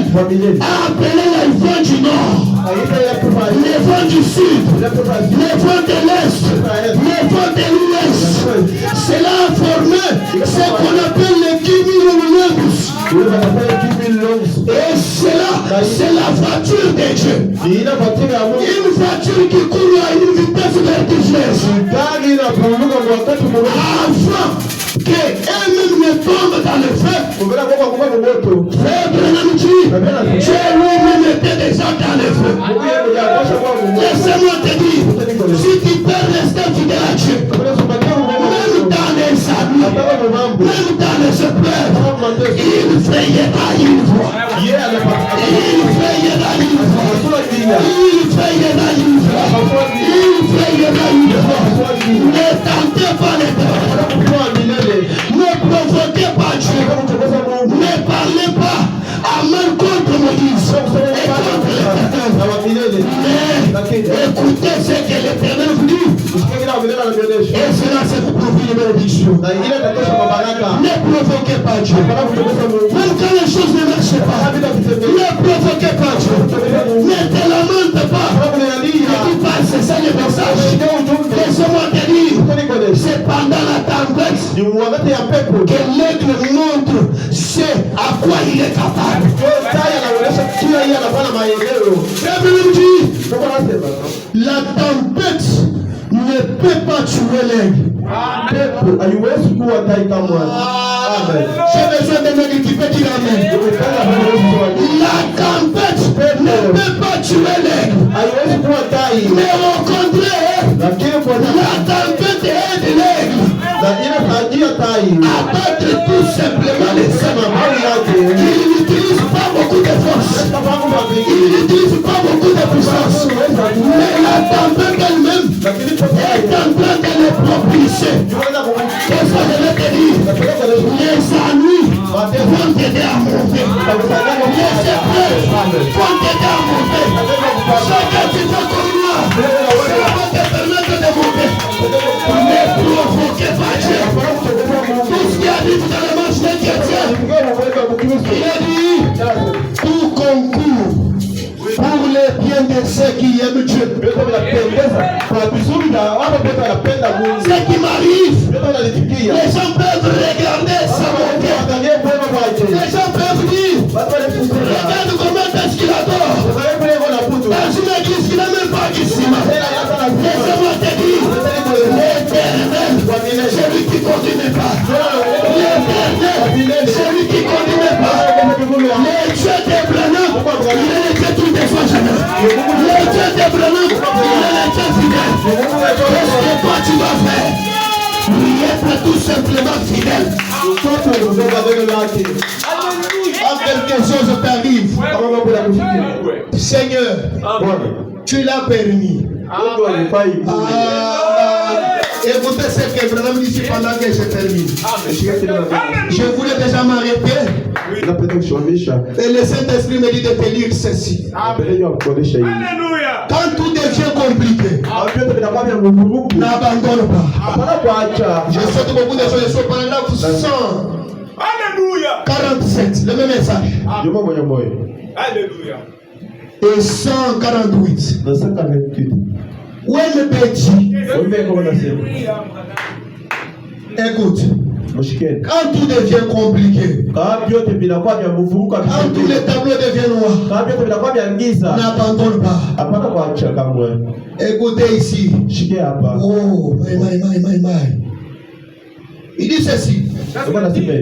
a appelé les vents du nord, les vents du sud, les vents de l'est, les vents de l'ouest. Cela a formé ce qu'on appelle les cumulonimbus. Et cela, c'est la voiture de Dieu. Une voiture qui court à une vitesse vertigineuse. Avant qu'elle-même ne tombe dans le feu. Frère Branham dit, Dieu lui-même était déjà dans le feu. Laissez-moi te dire, si tu peux rester fidèle à Dieu, même dans les amis, même dans les épreuves, il veillera une fois. Il veillera une fois. Il veillera une fois. Il veillera une fois. Ne tentez pas les peurs. Ne provoquez pas Dieu. Ne parlez pas à main contre Moïse et contre l'Éternel. Mais écoutez ce que l'Éternel vous dit. Et cela c'est pour profiter de bénédiction. Ne provoquez pas Dieu. Même quand les choses ne marchent pas, ne provoquez pas Dieu. Ne te lamente pas. Ne dis pas, c'est ça le message. Laisse-moi te dire, c'est pendant la tempête que l'aigle montre c'est à quoi il est capable. La tempête ne peut pas tuer l'aigle. J'ai besoin de m'aider qui peut dire amen. La tempête ne peut pas tuer l'aigle. Mais au contraire, la tempête aide l'aigle abattre tout simplement les hommes. Il n'utilise pas beaucoup de force. Il n'utilise pas beaucoup de puissance. Mais la tempête elle-même est en train de les propulser. Qu'est-ce que je vais te dire? Les ennuis vont t'aider à monter. Les épreuves vont t'aider à monter. Ce que tu fais comme moi, cela va te permettre de monter. Ne provoquez pas Dieu. Tout ce qui arrive dans le marché des chrétiens, il a dit, tout concourt pour le bien de ceux qui aiment Dieu. Ce qui m'arrive, les gens peuvent regarder sa montée. Les gens peuvent dire, regarde comment est-ce qu'il adore. Dans une église qui n'a même pas d'ici. Laissez-moi te dire, l'Éternel, celui qui ne continue pas. L'Éternel, celui qui ne continue pas. Les dieux des Branham, il est le Dieu qui ne déçoit jamais. Les dieux des Branham, il est le Dieu fidèle. Qu'est-ce que toi tu vas faire? Oui, être tout simplement fidèle. Quand quelque chose t'arrive, Seigneur, tu l'as permis. Écoutez ce que Branham dit pendant que je termine. Je voulais déjà m'arrêter. Et le Saint-Esprit me dit de te lire ceci. Quand tout devient compliqué, n'abandonne pas. Je sais que beaucoup de choses sont paragraphe 147, le même message. Et 148. Où est le petit? Écoute. Quand tout devient compliqué, quand tous les tableaux deviennent noirs, n'abandonne pas. Écoutez ici. Oh, il dit ceci.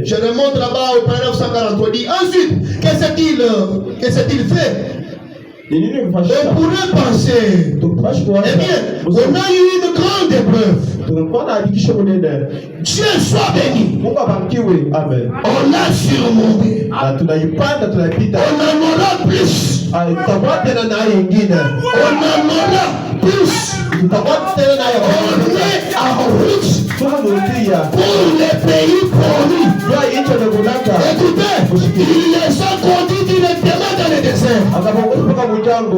Je remonte là-bas au paragraphe 143. Il dit ensuite, que s'est-il fait? On pourrait penser, eh bien, on a eu une grande épreuve. Dieu soit béni. Amen. On a surmonté. On en aura plus. On en aura plus. On est en route pour les pays promis. Écoutez, il les a conduits directement dans le désert où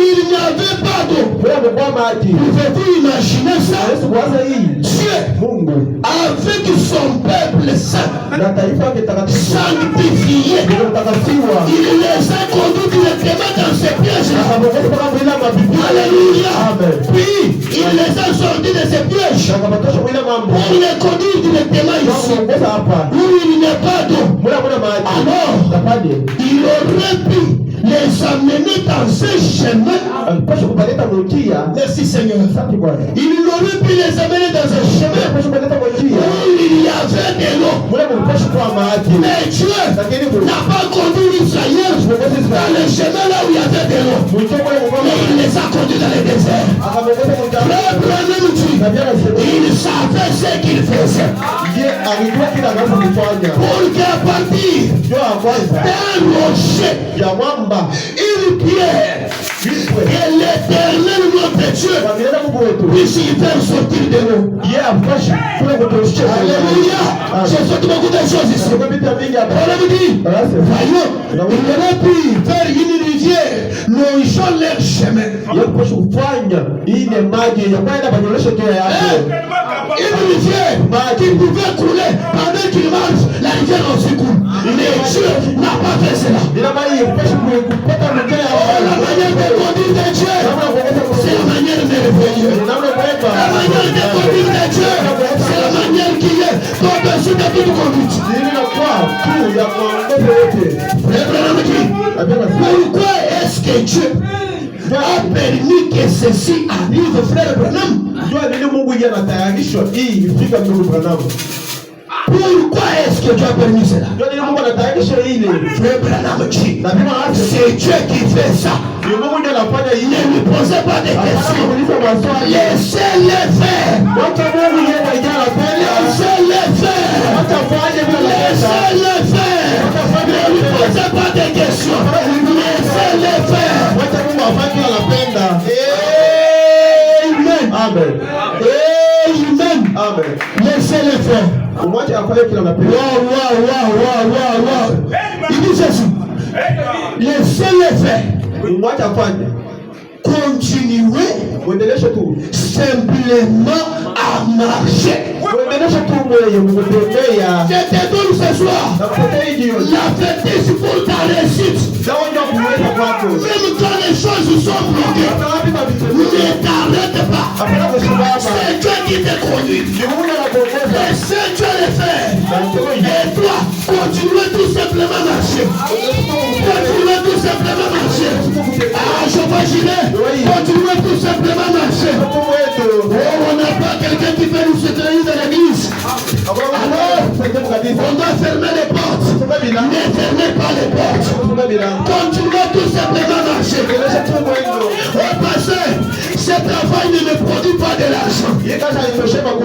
il n'y avait pas d'eau. Pouvez-vous imaginer ça? Dieu, avec son peuple saint, sanctifié, il les a conduits directement dans ces pièges. Alléluia. Puis il les a sortis de ces pièges pour les conduire directement ici où il n'y a pas d'eau. Alors, il aurait pu les amener dans ce chemin. Merci Seigneur. Il aurait pu les amener dans un chemin où il y avait de l'eau. Mais Dieu n'a pas conduit Israël dans le chemin là où il y avait de l'eau. Mais il les a conduits dans le désert. Il savait ce qu'il faisait. Pour qu'à partir d'un rocher, une pierre, et l'Éternel notre Dieu puisse y faire sortir de l'eau. Alléluia. J'ai sorti beaucoup de choses ici. On me dit, voyons, il aurait pu faire une rivière longeant leur chemin. Une rivière qui pouvait couler pendant qu'il marche, la rivière aussi coule. Mais Dieu n'a pas fait cela. La manière de conduire de Dieu, c'est la manière merveilleuse. La manière de conduire de Dieu, c'est la manière qui est au-dessus de toute conduite. Pourquoi est-ce que Dieu a permis que ceci arrive, frère Branham? Pourquoi est-ce que Dieu a permis cela? Frère Branham dit, c'est Dieu qui fait ça. Ne lui posez pas de questions. Laissez-les faire. Laissez-les faire. Laissez-les faire. Ne lui posez pas de questions. Laissez-les faire. Amen. Amen. Amen. Laissez-les faire. Il dit ceci. Laissez-les faire. Continuez simplement à marcher. Je te donne ce soir la fête pour ta réussite. Même quand les choses sont bloquées, ne t'arrête pas. C'est Dieu qui te conduit. Laissez Dieu le faire. Et toi, continuez tout simplement à marcher. Continuez tout simplement à marcher. Ah, je vois Gilet. Continuez tout simplement à marcher. Oh, on n'a pas quelqu'un qui peut nous soutenir dans l'église. Alors, on doit fermer les portes. Ne fermez pas les portes. Continuez tout simplement à marcher. Au passé, ce travail ne me produit pas de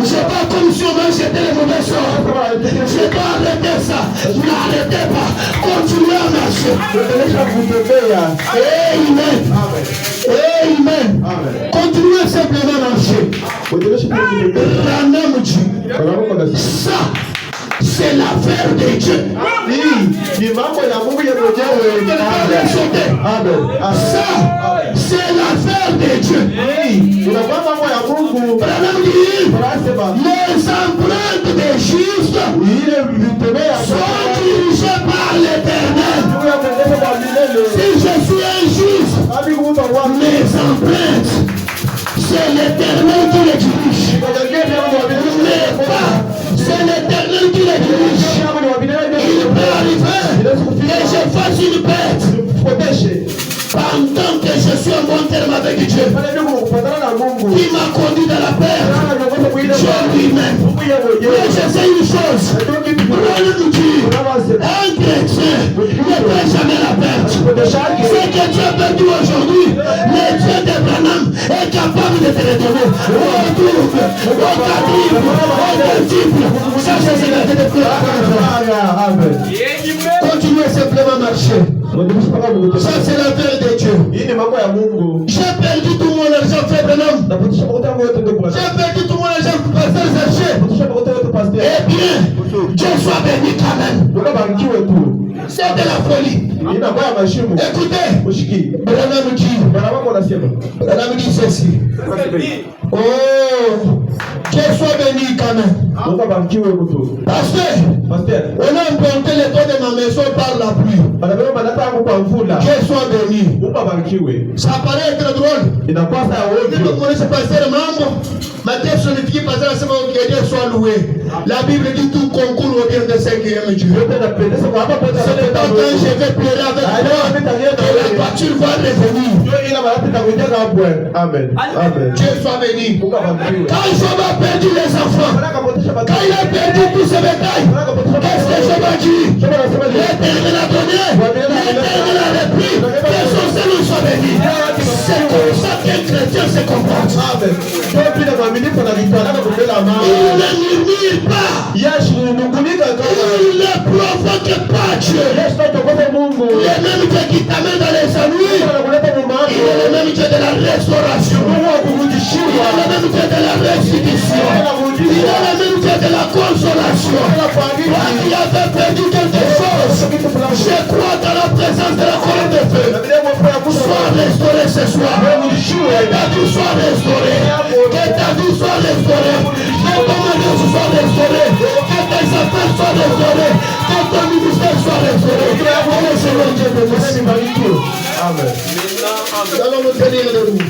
C'est pas comme si on m'a jeté les mauvais sorts. Je vais pas arrêter ça. N'arrêtez pas. Continuez à marcher. Amen. Continuez simplement à marcher. Ça, c'est l'affaire de Dieu. Ça, c'est l'affaire de Dieu. Les empreintes des justes sont dirigées par l'Éternel. Si je suis injuste, mes empreintes, c'est l'Éternel qui les dirige. Mais pas, c'est l'Éternel qui les dirige. Il peut arriver que je fasse une bête pendant que je suis en bon terme avec Dieu, qui m'a conduit dans la perte. Dieu lui-même. Mais je sais une chose, nous dire, un chrétien ne fait jamais la perte. Ce que Dieu a perdu aujourd'hui, le Dieu d'Abraham est capable de te redonner au double, au quadruple, au multiple. Ça, c'est ce que Dieu te fait. Continuez simplement à marcher. Ça, c'est l'affaire de Dieu. J'ai perdu tout mon argent, frère Branham. J'ai perdu tout mon argent pour passer les argents. Eh bien, Dieu soit béni quand même. C'est de la folie. Écoutez, Branham dit ceci. Oh, Dieu soit béni quand même. Pasteur, on a implanté les toits de ma maison par la pluie. Dieu soit béni. Ça paraît être drôle. Ma tête sonifie parce que Dieu soit loué. La Bible dit tout concourt au bien de ce qui aime Dieu. C'est quand je vais pleurer avec toi que la voiture va revenir. Amen. Dieu soit béni. Quand Job a perdu les enfants, quand il a perdu tous ses bétails, qu'est-ce que Job a dit? L'Éternel a donné, l'Éternel a repris, que son Seigneur soit béni. C'est comme ça qu'un chrétien se comporte. Il ne murmure pas. Il ne provoque pas Dieu. Le même Dieu qui t'amène dans les ennuis, il est le même Dieu de la restauration. Il est le même Dieu de la restitution. Il est le même Dieu de la consolation. Toi qui avais perdu quelque chose, je crois dans la présence de la colonne de feu. Sois restauré ce soir. Que ta vie soit restaurée. Que ta vie soit restaurée. Que ton mariage soit restauré. Que tes affaires soient restaurées. Que ton ministère soit restauré. Que le Seigneur Dieu te bénisse. Amen. Nous allons nous tenir debout.